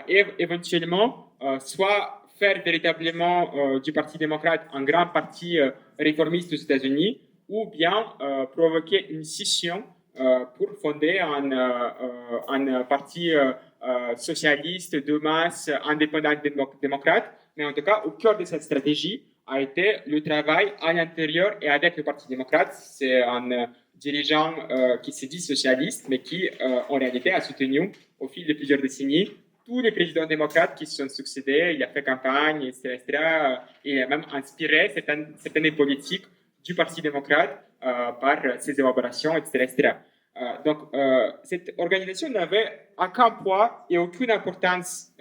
et éventuellement soit faire véritablement du Parti démocrate un grand parti réformiste aux États-Unis, ou bien provoquer une scission pour fonder un parti socialiste de masse indépendant démocrate. Mais en tout cas, au cœur de cette stratégie a été le travail à l'intérieur et avec le Parti démocrate. C'est un dirigeant qui se dit socialiste, mais qui en réalité a soutenu au fil de plusieurs décennies tous les présidents démocrates qui se sont succédés. Il a fait campagne, etc. Et il a même inspiré certaines politiques du Parti démocrate par ses élaborations, etc. Donc, cette organisation n'avait aucun poids et aucune importance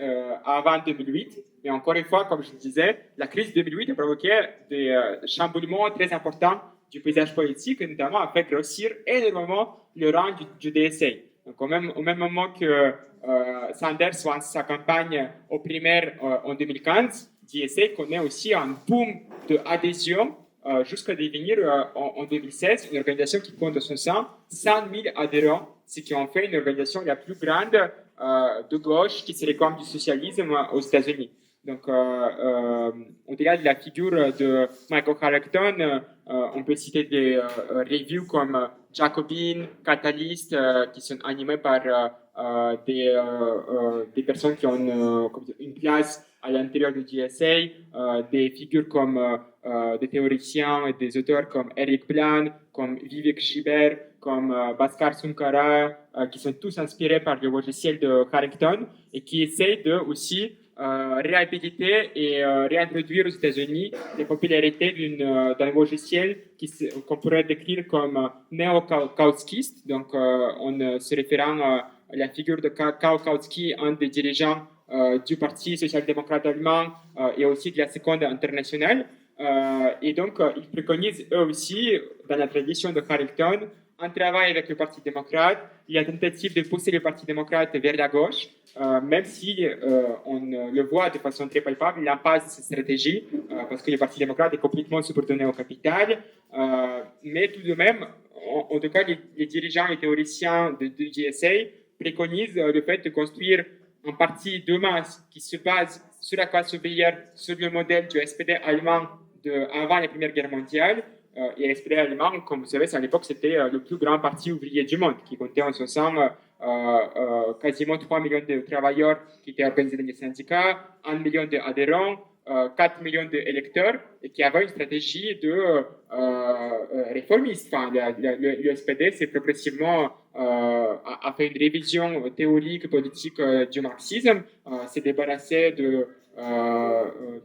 avant 2008. Et encore une fois, comme je le disais, la crise de 2008 a provoqué des chamboulements très importants du paysage politique, et notamment a fait grossir énormément le rang du DSA. Donc, au même moment que Sanders lance sa campagne aux primaires en 2015, DSA connaît aussi un boom d'adhésion jusqu'à devenir en 2016 une organisation qui compte dans son sein 100 000 adhérents, ce qui en fait une organisation la plus grande de gauche qui se réclame du socialisme aux États-Unis. Donc, au-delà de la figure de Michael Harrington, on peut citer des reviews comme Jacobin, Catalyst, qui sont animées par des personnes qui ont une place à l'intérieur du GSA, des figures comme des théoriciens et des auteurs comme Eric Plan, comme Vivek Shiber, comme Bhaskar Sunkara, qui sont tous inspirés par le logiciel de Harrington et qui essayent de aussi réhabiliter et réintroduire aux États-Unis les popularités d'un logiciel qu'on pourrait décrire comme néo-kautskiste, donc en se référant à la figure de Karl Kautsky, un des dirigeants du Parti social-démocrate allemand et aussi de la Seconde Internationale. Et donc, ils préconisent eux aussi, dans la tradition de Harrington, un travail avec le Parti démocrate, il y a une tentative de pousser le Parti démocrate vers la gauche, même si on le voit de façon très palpable, l'impasse de cette stratégie, parce que le Parti démocrate est complètement subordonné au capital. Mais tout de même, en tout cas, les dirigeants et théoriciens du GSA préconisent le fait de construire un parti de masse qui se base sur la classe ouvrière, sur le modèle du SPD allemand avant la Première Guerre mondiale. Et l'SPD allemand, comme vous savez, à l'époque, c'était le plus grand parti ouvrier du monde, qui comptait en son sein quasiment 3 millions de travailleurs qui étaient organisés dans les syndicats, 1 million d'adhérents, 4 millions d'électeurs, et qui avait une stratégie de réformiste. Enfin, le SPD s'est progressivement a fait une révision théorique, politique du marxisme, s'est débarrassé de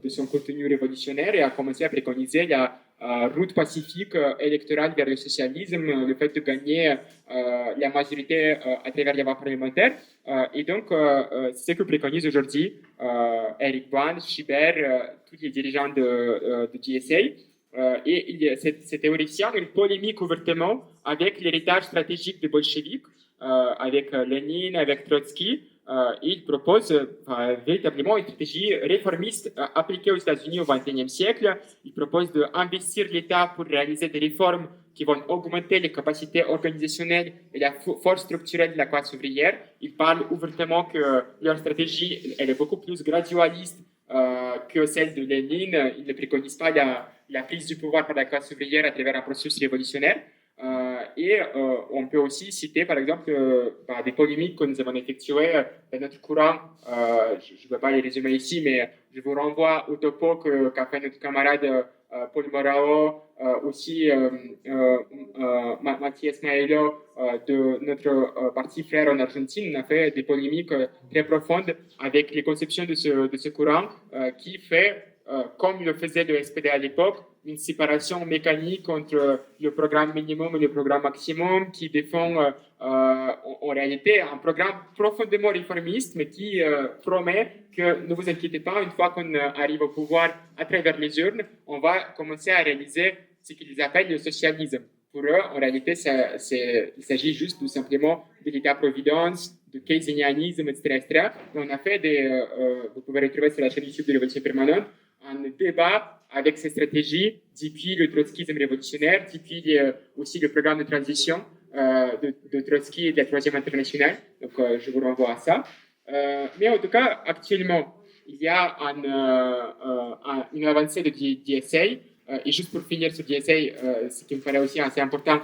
son contenu révolutionnaire et a commencé à préconiser la route pacifique électorale vers le socialisme, le fait de gagner la majorité à travers les voies parlementaires. Et donc, c'est ce que préconise aujourd'hui Eric Bland, Schieber, tous les dirigeants de GSA. Et ces théoriciens ont une polémique ouvertement avec l'héritage stratégique des bolcheviks, avec Lénine, avec Trotsky. Il propose véritablement une stratégie réformiste appliquée aux États-Unis au XXIe siècle. Il propose d'investir l'État pour réaliser des réformes qui vont augmenter les capacités organisationnelles et la force structurelle de la classe ouvrière. Il parle ouvertement que leur stratégie elle est beaucoup plus gradualiste que celle de Lénine. Il ne préconise pas la prise du pouvoir par la classe ouvrière à travers un processus révolutionnaire. Et on peut aussi citer, par exemple, des polémiques que nous avons effectuées dans notre courant. Je ne vais pas les résumer ici, mais je vous renvoie au topo qu'a fait notre camarade Paul Morao, aussi Mathias Maelo de notre parti frère en Argentine. On a fait des polémiques très profondes avec les conceptions de ce courant qui fait, comme le faisait le SPD à l'époque, une séparation mécanique entre le programme minimum et le programme maximum, qui défend en réalité un programme profondément réformiste, mais qui promet que ne vous inquiétez pas, une fois qu'on arrive au pouvoir à travers les urnes, on va commencer à réaliser ce qu'ils appellent le socialisme. Pour eux, en réalité, il s'agit juste tout simplement de l'État-providence, de keynesianisme, etc. Et on a fait vous pouvez retrouver sur la chaîne YouTube de l'Évolution permanente, un débat avec ces stratégies depuis le trotskisme révolutionnaire, depuis aussi le programme de transition de Trotsky et de la Troisième Internationale. Donc, je vous renvoie à ça. Mais en tout cas, actuellement, il y a une avancée de DSA. Et juste pour finir sur DSA, ce qui me paraît aussi assez important,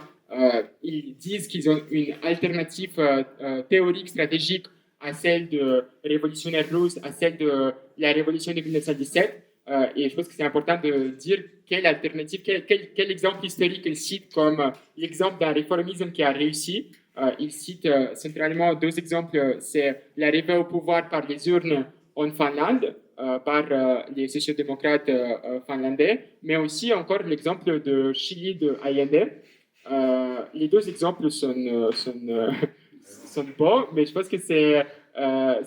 ils disent qu'ils ont une alternative théorique, stratégique à celle de révolutionnaire russe, à celle de la révolution de 1917. Et je pense que c'est important de dire quelle alternative, quel exemple historique ils citent comme l'exemple d'un réformisme qui a réussi. Il cite centralement deux exemples. C'est l'arrivée au pouvoir par les urnes en Finlande, par les sociodémocrates finlandais, mais aussi encore l'exemple de Chili de Allende. Les deux exemples sont bons, mais je pense que c'est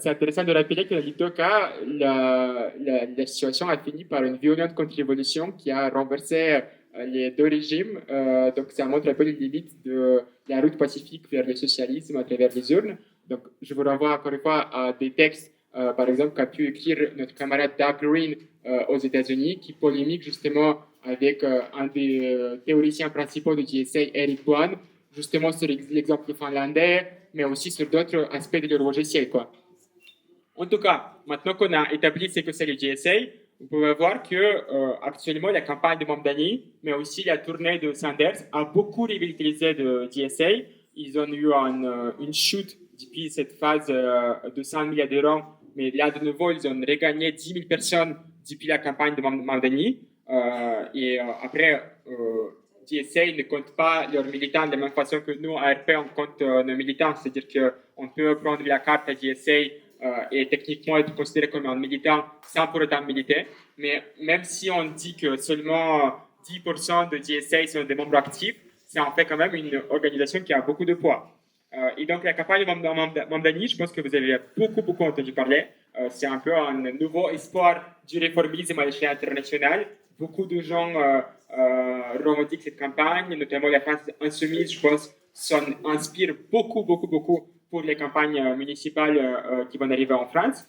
intéressant de rappeler que dans les deux cas, la situation a fini par une violente contre-révolution qui a renversé les deux régimes. Donc, ça montre un peu les limites de la route pacifique vers le socialisme à travers les urnes. Donc, je vous renvoie encore une fois à des textes, par exemple, qu'a pu écrire notre camarade Doug Green aux États-Unis, qui polémique justement avec un des théoriciens principaux de GSA, Eric Bohan, justement sur l'exemple finlandais, mais aussi sur d'autres aspects de leur logiciel, quoi. En tout cas, maintenant qu'on a établi ce que c'est le GSA, vous pouvez voir que actuellement la campagne de Mamdani, mais aussi la tournée de Sanders a beaucoup revitalisé de GSA. Ils ont eu une chute depuis cette phase de 100 000 adhérents, mais là de nouveau ils ont regagné 10 000 personnes depuis la campagne de Mamdani. Après, GSA ne compte pas leurs militants de la même façon que nous, ARP, on compte nos militants. C'est-à-dire qu'on peut prendre la carte à GSA et techniquement être considéré comme un militant sans pour autant militer. Mais même si on dit que seulement 10% de GSA sont des membres actifs, c'est en fait quand même une organisation qui a beaucoup de poids. Et donc la campagne de Mamdani, je pense que vous avez beaucoup entendu parler. C'est un peu un nouveau espoir du réformisme à l'échelle internationale. Beaucoup de gens revendiquent cette campagne, notamment la France insoumise, je pense, inspire beaucoup pour les campagnes municipales qui vont arriver en France.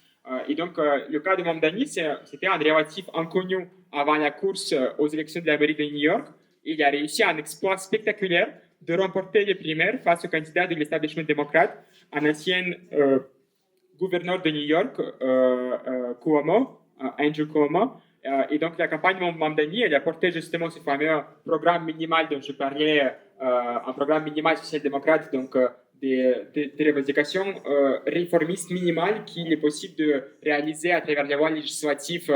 Et donc, le cas de Mamdani, c'était un relatif inconnu avant la course aux élections de la mairie de New York. Il a réussi un exploit spectaculaire de remporter les primaires face au candidat de l'establishment démocrate, un ancien gouverneur de New York, Cuomo, Andrew Cuomo. Et donc, la campagne Mamdani, elle a porté justement ce fameux programme minimal dont je parlais, un programme minimal social-démocrate, donc des revendications réformistes minimales qu'il est possible de réaliser à travers les voies législatives.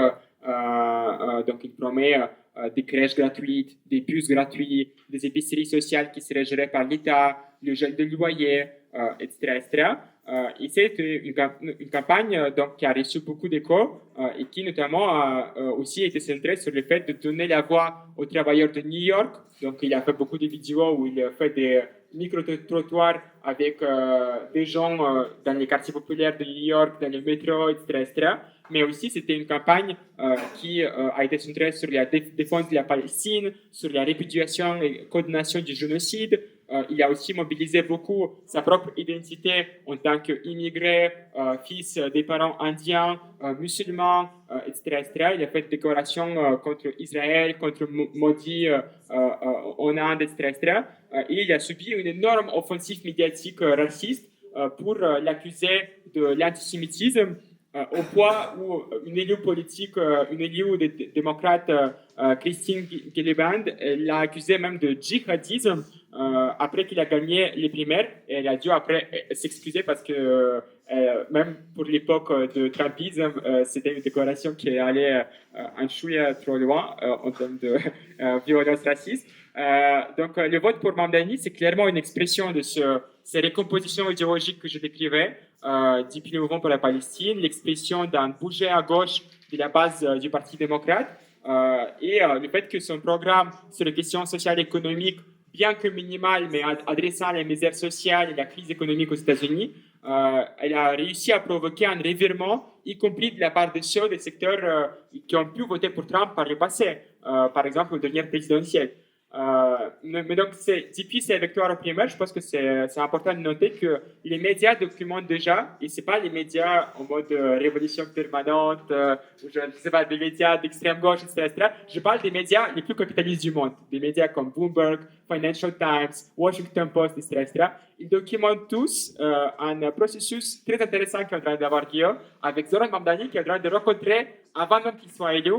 Donc, il promet des crèches gratuites, des bus gratuits, des épiceries sociales qui seraient gérées par l'État, le gel de loyer, etc. Et c'est une campagne donc, qui a reçu beaucoup d'écho et qui notamment a aussi été centrée sur le fait de donner la voix aux travailleurs de New York. Donc il a fait beaucoup de vidéos où il a fait des micro-trottoirs avec des gens dans les quartiers populaires de New York, dans le métro, etc. Mais aussi c'était une campagne qui a été centrée sur la défense de la Palestine, sur la répudiation et condamnation du génocide. Il a aussi mobilisé beaucoup sa propre identité en tant qu'immigré, fils des parents indiens, musulmans, etc. Il a fait des déclarations contre Israël, contre Modi en Inde, etc. Et il a subi une énorme offensive médiatique raciste pour l'accuser de l'antisémitisme. Au point où une élue politique, une élue démocrate, Christine Gillibrand, l'a accusé même de djihadisme après qu'il a gagné les primaires. Et elle a dû après s'excuser parce que même pour l'époque de Trumpisme, c'était une déclaration qui allait un chouïa trop loin en termes de violence raciste. Donc le vote pour Mamdani, c'est clairement une expression de ces recompositions idéologiques que je décrivais depuis le mouvement pour la Palestine, l'expression d'un budget à gauche de la base du Parti démocrate et le fait que son programme sur les questions sociales et économiques, bien que minimal, mais adressant les misères sociales et la crise économique aux États-Unis, elle a réussi à provoquer un revirement, y compris de la part de ceux des secteurs qui ont pu voter pour Trump par le passé, par exemple aux dernières présidentielles. Mais donc, depuis ces victoires primaires, je pense que c'est important de noter que les médias documentent déjà, et ce n'est pas les médias en mode révolution permanente, ou je ne sais pas, des médias d'extrême gauche, etc. Je parle des médias les plus capitalistes du monde, des médias comme Bloomberg, Financial Times, Washington Post, etc. Ils documentent tous un processus très intéressant qui est en train d'avoir lieu avec Zoran Mamdani qui est en train de rencontrer, avant même qu'il soit élu,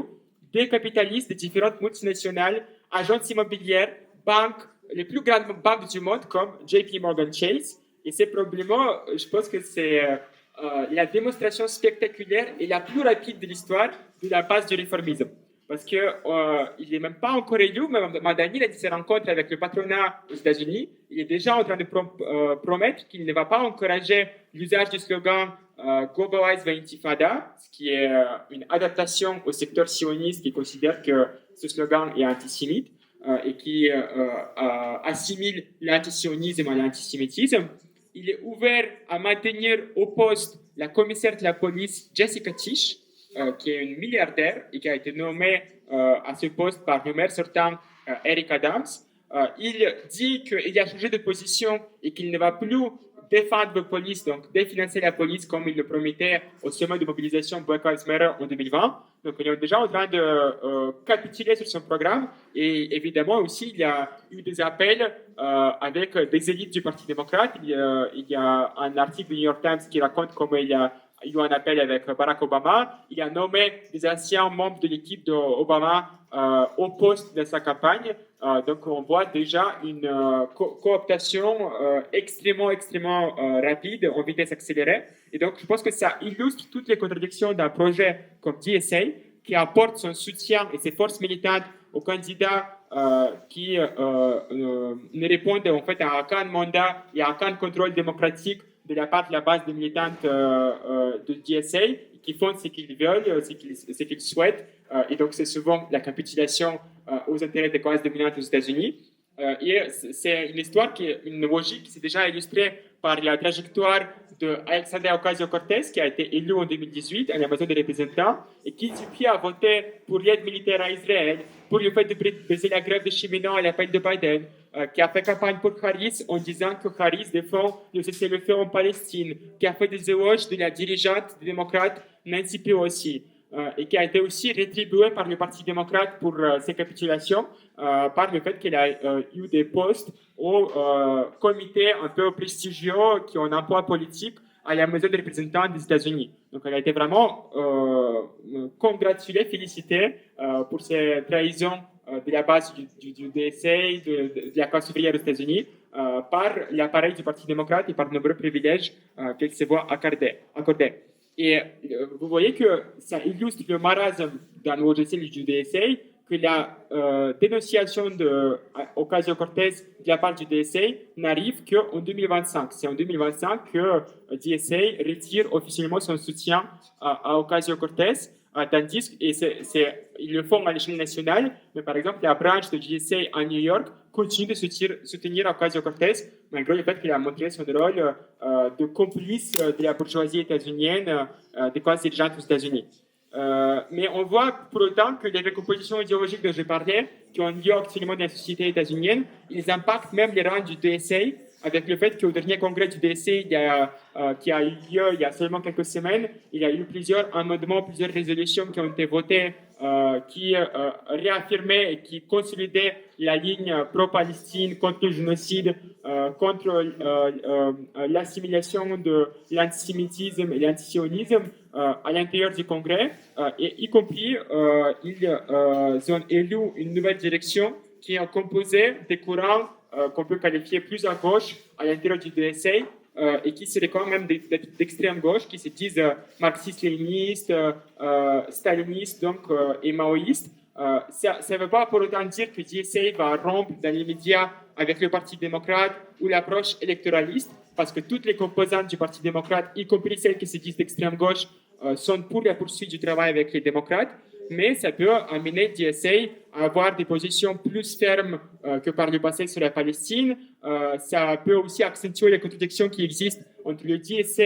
des capitalistes de différentes multinationales, agences immobilières, banques, les plus grandes banques du monde comme JP Morgan Chase. Et c'est probablement, je pense que c'est la démonstration spectaculaire et la plus rapide de l'histoire de la base du réformisme. Parce qu'il n'est même pas encore élu, mais Madani a dit ses rencontres avec le patronat aux États-Unis. Il est déjà en train de promettre qu'il ne va pas encourager l'usage du slogan Globalize the Intifada, ce qui est une adaptation au secteur sioniste qui considère que ce slogan est antisémite et qui assimile l'antisionisme à l'antisémitisme. Il est ouvert à maintenir au poste la commissaire de la police Jessica Tisch, qui est une milliardaire et qui a été nommée à ce poste par le maire sortant Eric Adams. Il dit qu'il a changé de position et qu'il ne va plus défendre la police, donc définancer la police comme il le promettait au sommet de mobilisation Black Lives Matter en 2020. Donc, on est déjà en train de capituler sur son programme. Et évidemment, aussi, il y a eu des appels avec des élites du Parti démocrate. Il y a un article du New York Times qui raconte comment il y a eu un appel avec Barack Obama. Il a nommé des anciens membres de l'équipe d'Obama au poste de sa campagne. Donc, on voit déjà une cooptation extrêmement rapide, en vitesse accélérée. Et donc, je pense que ça illustre toutes les contradictions d'un projet comme DSA, qui apporte son soutien et ses forces militantes aux candidats qui ne répondent en fait à aucun mandat et à aucun contrôle démocratique de la part de la base des militantes de DSA, qui font ce qu'ils veulent, ce qu'ils souhaitent. Et donc, c'est souvent la capitulation aux intérêts des classes dominantes aux États-Unis. Et c'est une histoire une logique qui s'est déjà illustrée par la trajectoire d'Alexandria Ocasio-Cortez, qui a été élue en 2018 à la Maison des représentants et qui, depuis, a voté pour l'aide militaire à Israël, pour le fait de briser la grève des cheminots à l'appel de Biden, qui a fait campagne pour Harris en disant que Harris défend le cessez-le-feu en Palestine, qui a fait des éloges de la dirigeante démocrate Nancy Pelosi, et qui a été aussi rétribuée par le Parti démocrate pour ses capitulations, par le fait qu'elle a eu des postes au comité un peu prestigieux qui ont un poids politique à la Maison des représentants des États-Unis. Donc, elle a été vraiment congratulée, félicitée pour ses trahisons de la base du DSA, de la classe ouvrière aux États-Unis, par l'appareil du Parti démocrate et par de nombreux privilèges qu'elle se voit accorder. Et vous voyez que ça illustre le marasme dans le logiciel du DSA, que la dénonciation d'Ocasio-Cortez de la part du DSA n'arrive qu'en 2025. C'est en 2025 que DSA retire officiellement son soutien à Ocasio-Cortez, tandis ils le font à l'échelle nationale, mais par exemple, la branche de DSA à New York continue de soutenir Ocasio-Cortez, malgré le fait qu'il a montré son rôle de complice de la bourgeoisie états-unienne, des classes dirigeantes aux États-Unis. Mais on voit pour autant que les recompositions idéologiques dont je parlais, qui ont lieu actuellement dans la société états-unienne, ils impactent même les rangs du DSA, avec le fait qu'au dernier congrès du DSA qui a eu lieu il y a seulement quelques semaines, il y a eu plusieurs amendements, plusieurs résolutions qui ont été votées, qui réaffirmaient et qui consolidaient la ligne pro-Palestine contre le génocide, contre l'assimilation de l'antisémitisme et l'antisionisme à l'intérieur du Congrès, et y compris, ils ont élu une nouvelle direction qui est composée des courants qu'on peut qualifier plus à gauche à l'intérieur du DSA, et qui serait quand même d'extrême gauche, qui se disent marxistes-léninistes, stalinistes donc, et maoïstes. Ça ne veut pas pour autant dire que DSA va rompre dans les médias avec le Parti démocrate ou l'approche électoraliste, parce que toutes les composantes du Parti démocrate, y compris celles qui se disent d'extrême gauche, sont pour la poursuite du travail avec les démocrates, mais ça peut amener DSA à avoir des positions plus fermes que par le passé sur la Palestine. Ça peut aussi accentuer les contradictions qui existent entre le DSA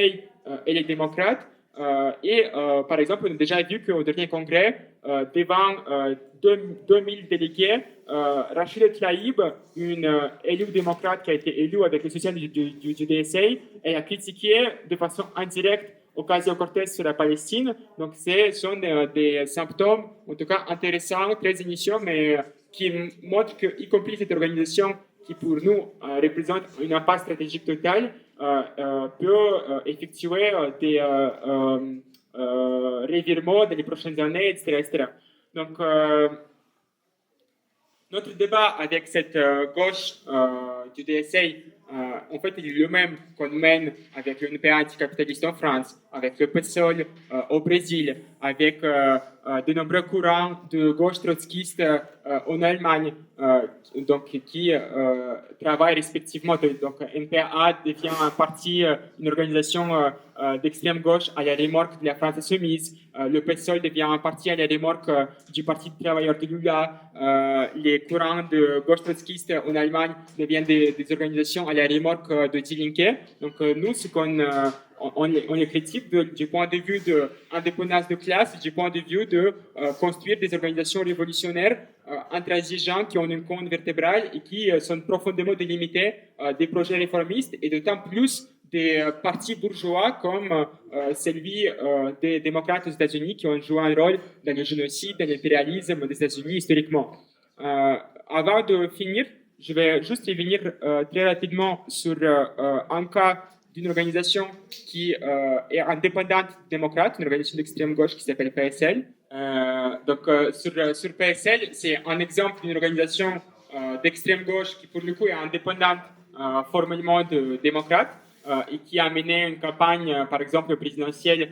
et les démocrates. Par exemple, on a déjà vu qu'au dernier congrès, devant 2000 délégués, Rachida Tlaib, une élue démocrate qui a été élue avec le soutien du DSA, elle a critiqué de façon indirecte Ocasio-Cortez sur la Palestine. Donc, ce sont des symptômes, en tout cas intéressants, très initiaux, mais qui montrent que, y compris cette organisation qui pour nous représente une impasse stratégique totale, peut effectuer des revirements dans les prochaines années, etc. etc. Donc, notre débat avec cette gauche du DSA, en fait, il est le même qu'on mène avec l'UNPA anticapitaliste en France, avec le PSOL au Brésil, avec de nombreux courants de gauche trotskiste en Allemagne, donc, qui travaillent respectivement. Donc, NPA devient un parti, une organisation d'extrême gauche à la remorque de la France insoumise. Le PSOL devient un parti à la remorque du Parti des travailleurs de Lula. Les courants de gauche trotskiste en Allemagne deviennent des organisations à la remorque de Die Linke. Donc, nous, ce qu'on on les critique du point de vue de indépendance de classe, du point de vue de construire des organisations révolutionnaires intransigeantes qui ont une colonne vertébrale et qui sont profondément délimitées des projets réformistes et d'autant plus des partis bourgeois comme celui des démocrates aux États-Unis qui ont joué un rôle dans le génocide, dans l'impérialisme des États-Unis historiquement. Avant de finir, je vais juste revenir très rapidement sur un cas d'une organisation qui est indépendante démocrate, une organisation d'extrême gauche qui s'appelle PSL. Sur PSL, c'est un exemple d'une organisation d'extrême gauche qui, pour le coup, est indépendante formellement de démocrate et qui a mené une campagne, par exemple, présidentielle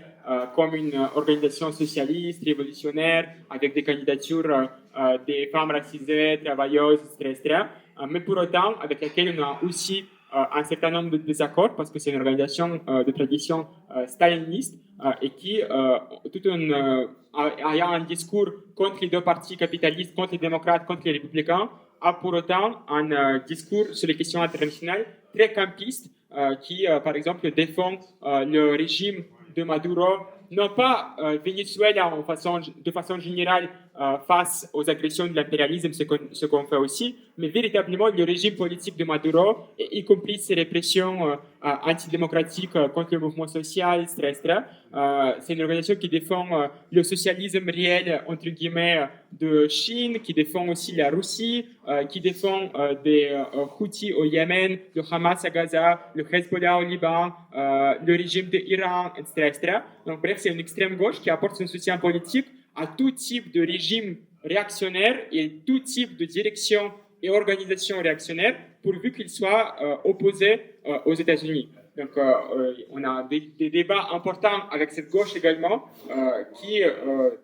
comme une organisation socialiste, révolutionnaire, avec des candidatures des femmes racisées, travailleuses, etc. Mais pour autant, avec laquelle on a aussi un certain nombre de désaccords parce que c'est une organisation de tradition staliniste et qui, tout en ayant un discours contre les deux partis capitalistes, contre les démocrates, contre les républicains, a pour autant un discours sur les questions internationales très campiste qui, par exemple, défend le régime de Maduro, non pas Venezuela de façon générale face aux agressions de l'impérialisme, ce qu'on fait aussi, mais véritablement le régime politique de Maduro, y compris ses répressions antidémocratiques contre le mouvement social, etc. C'est une organisation qui défend le socialisme réel, entre guillemets, de Chine, qui défend aussi la Russie, qui défend des Houthis au Yémen, le Hamas à Gaza, le Hezbollah au Liban, le régime de l'Iran, etc. Donc bref, c'est une extrême gauche qui apporte son soutien politique à tout type de régime réactionnaire et tout type de direction et organisation réactionnaire, pourvu qu'il soit opposé aux États-Unis. Donc, on a des débats importants avec cette gauche également, qui,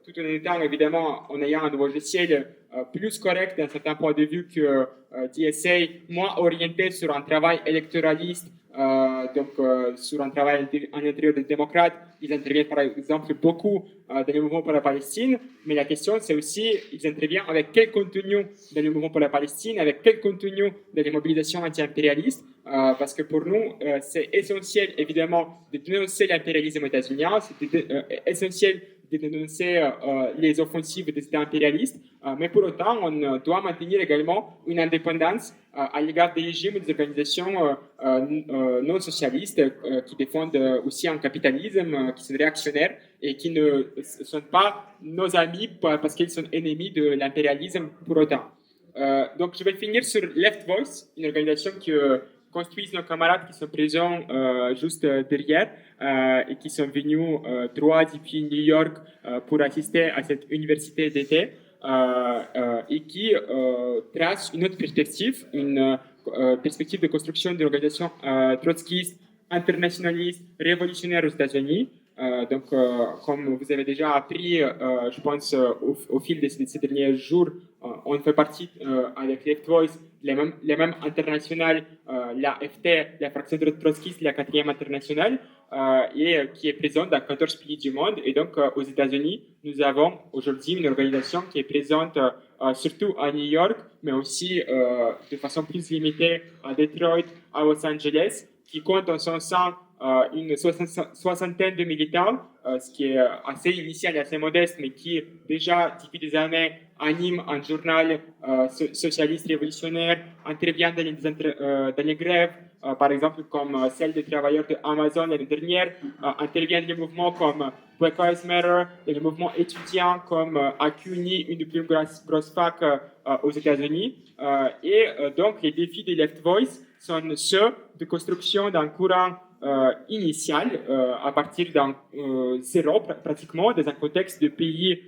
tout en étant évidemment en ayant un logiciel plus correct d'un certain point de vue que DSA, moins orienté sur un travail électoraliste, sur un travail à l'intérieur des démocrates, ils interviennent par exemple beaucoup dans le mouvement pour la Palestine, mais la question c'est aussi, ils interviennent avec quel contenu dans le mouvement pour la Palestine, avec quel contenu dans les mobilisations anti-impérialistes, parce que pour nous, c'est essentiel évidemment de dénoncer l'impérialisme états-unien, c'est essentiel de dénoncer les offensives des États impérialistes, mais pour autant, on doit maintenir également une indépendance à l'égard des régimes et des organisations non socialistes qui défendent aussi un capitalisme, qui sont réactionnaires et qui ne sont pas nos amis parce qu'ils sont ennemis de l'impérialisme pour autant. Donc, je vais finir sur Left Voice, une organisation que construisent nos camarades qui sont présents juste derrière et qui sont venus droit depuis New York pour assister à cette université d'été et qui trace une autre perspective, une perspective de construction d'une organisation trotskiste, internationaliste, révolutionnaire aux États-Unis. Comme vous avez déjà appris, je pense, au fil de ces derniers jours, on fait partie avec Left Voice, les mêmes internationales, la FT, la fraction trotskiste, la 4e internationale, et qui est présente dans 14 pays du monde. Et donc, aux États-Unis, nous avons aujourd'hui une organisation qui est présente surtout à New York, mais aussi de façon plus limitée à Detroit, à Los Angeles, qui compte en son sein une soixantaine de militants, ce qui est assez initial et assez modeste, mais qui déjà depuis des années anime un journal socialiste révolutionnaire, intervient dans les grèves, par exemple comme celle des travailleurs de Amazon l'année dernière, intervient dans des mouvements comme Black Lives Matter, dans les mouvements étudiants comme à CUNY, une des plus grosses facs aux États-Unis. Donc les défis de Left Voice sont ceux de construction d'un courant initial à partir d'un zéro pratiquement dans un contexte de pays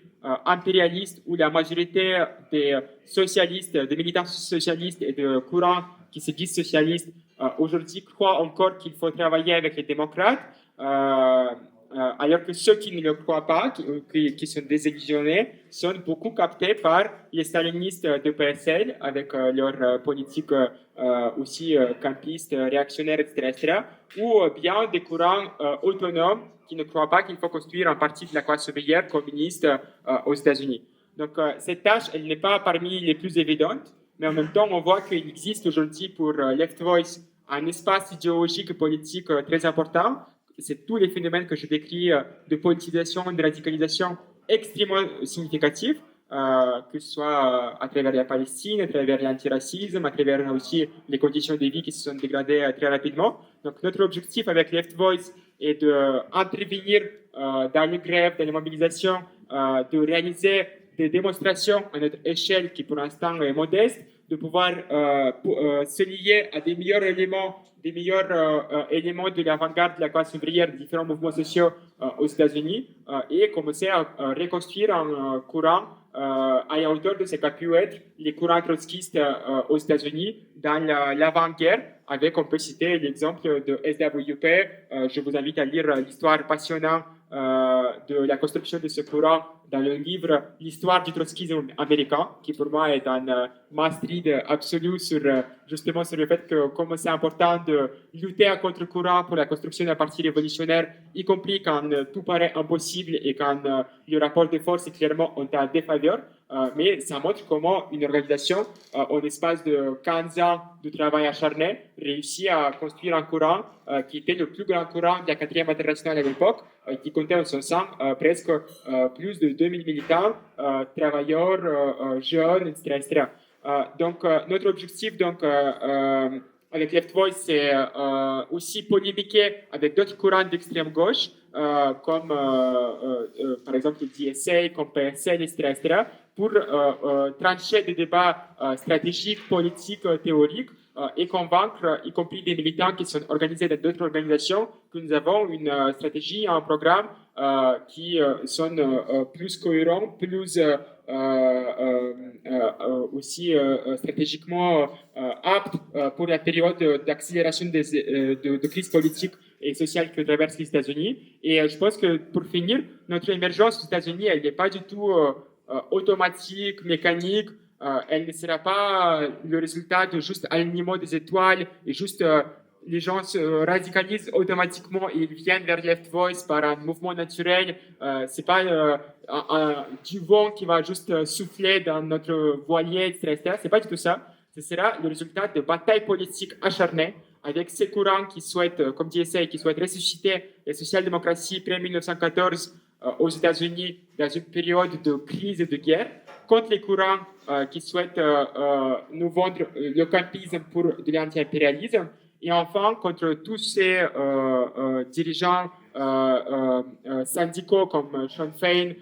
impérialiste où la majorité des socialistes, des militants socialistes et de courants qui se disent socialistes aujourd'hui croient encore qu'il faut travailler avec les démocrates, alors que ceux qui ne le croient pas, qui sont désillusionnés, sont beaucoup captés par les stalinistes de PSL avec leur politique aussi campiste, réactionnaire, etc., ou bien des courants autonomes qui ne croient pas qu'il faut construire un parti de la classe ouvrière communiste aux États-Unis. Donc cette tâche, elle n'est pas parmi les plus évidentes, mais en même temps, on voit qu'il existe aujourd'hui pour Left Voice un espace idéologique et politique très important. C'est tous les phénomènes que je décris de politisation, de radicalisation extrêmement significatifs, que ce soit à travers la Palestine, à travers l'antiracisme, à travers aussi les conditions de vie qui se sont dégradées très rapidement. Donc notre objectif avec Left Voice est d'intervenir dans les grèves, dans les mobilisations, de réaliser des démonstrations à notre échelle qui pour l'instant est modeste, de pouvoir se lier à des meilleurs éléments de l'avant-garde de la classe ouvrière, des différents mouvements sociaux aux États-Unis, et commencer à reconstruire un courant à la hauteur de ce qu'a pu être les courants trotskistes aux États-Unis dans l'avant-guerre, avec, on peut citer l'exemple de SWP. Je vous invite à lire l'histoire passionnante de la construction de ce courant dans le livre L'histoire du trotskisme américain, qui pour moi est un must-read absolu justement sur le fait que comment c'est important de lutter à contre-courant pour la construction d'un parti révolutionnaire, y compris quand tout paraît impossible et quand le rapport de force est clairement en ta défaveur. Mais ça montre comment une organisation, en l'espace de 15 ans de travail acharné, réussit à construire un courant qui était le plus grand courant de la 4e internationale à l'époque, qui comptait en son sein presque plus de 2000 militants, travailleurs, jeunes, etc. Donc, notre objectif, avec Left Voice, c'est aussi polémiquer avec d'autres courants d'extrême gauche, comme par exemple le DSA, comme PSL, etc., pour trancher des débats stratégiques, politiques, théoriques, et convaincre, y compris des militants qui sont organisés dans d'autres organisations, que nous avons une stratégie, un programme qui sont plus cohérents, plus aussi stratégiquement aptes pour la période d'accélération de crise politique et sociale que traversent les États-Unis. Et je pense que pour finir, notre émergence aux États-Unis, elle n'est pas du tout automatique, mécanique. Elle ne sera pas le résultat de juste alignement des étoiles et juste les gens se radicalisent automatiquement et ils viennent vers Left Voice par un mouvement naturel. C'est pas du vent qui va juste souffler dans notre voilier, etc. C'est pas du tout ça. Ce sera le résultat de batailles politiques acharnées avec ces courants qui souhaitent, comme DSA, qui souhaitent ressusciter la social-démocratie pré-1914 aux États-Unis dans une période de crise et de guerre, contre les courants qui souhaitent nous vendre le campisme pour de l'anti-impérialisme, et enfin contre tous ces dirigeants syndicaux comme Sean Fein,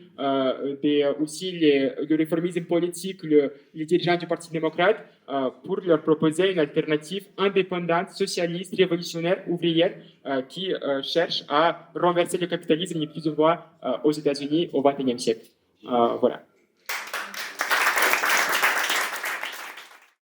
aussi le réformisme politique, les dirigeants du Parti démocrate, pour leur proposer une alternative indépendante, socialiste, révolutionnaire, ouvrière, qui cherche à renverser le capitalisme, ni plus ou moins aux États-Unis au XXIe siècle. Voilà.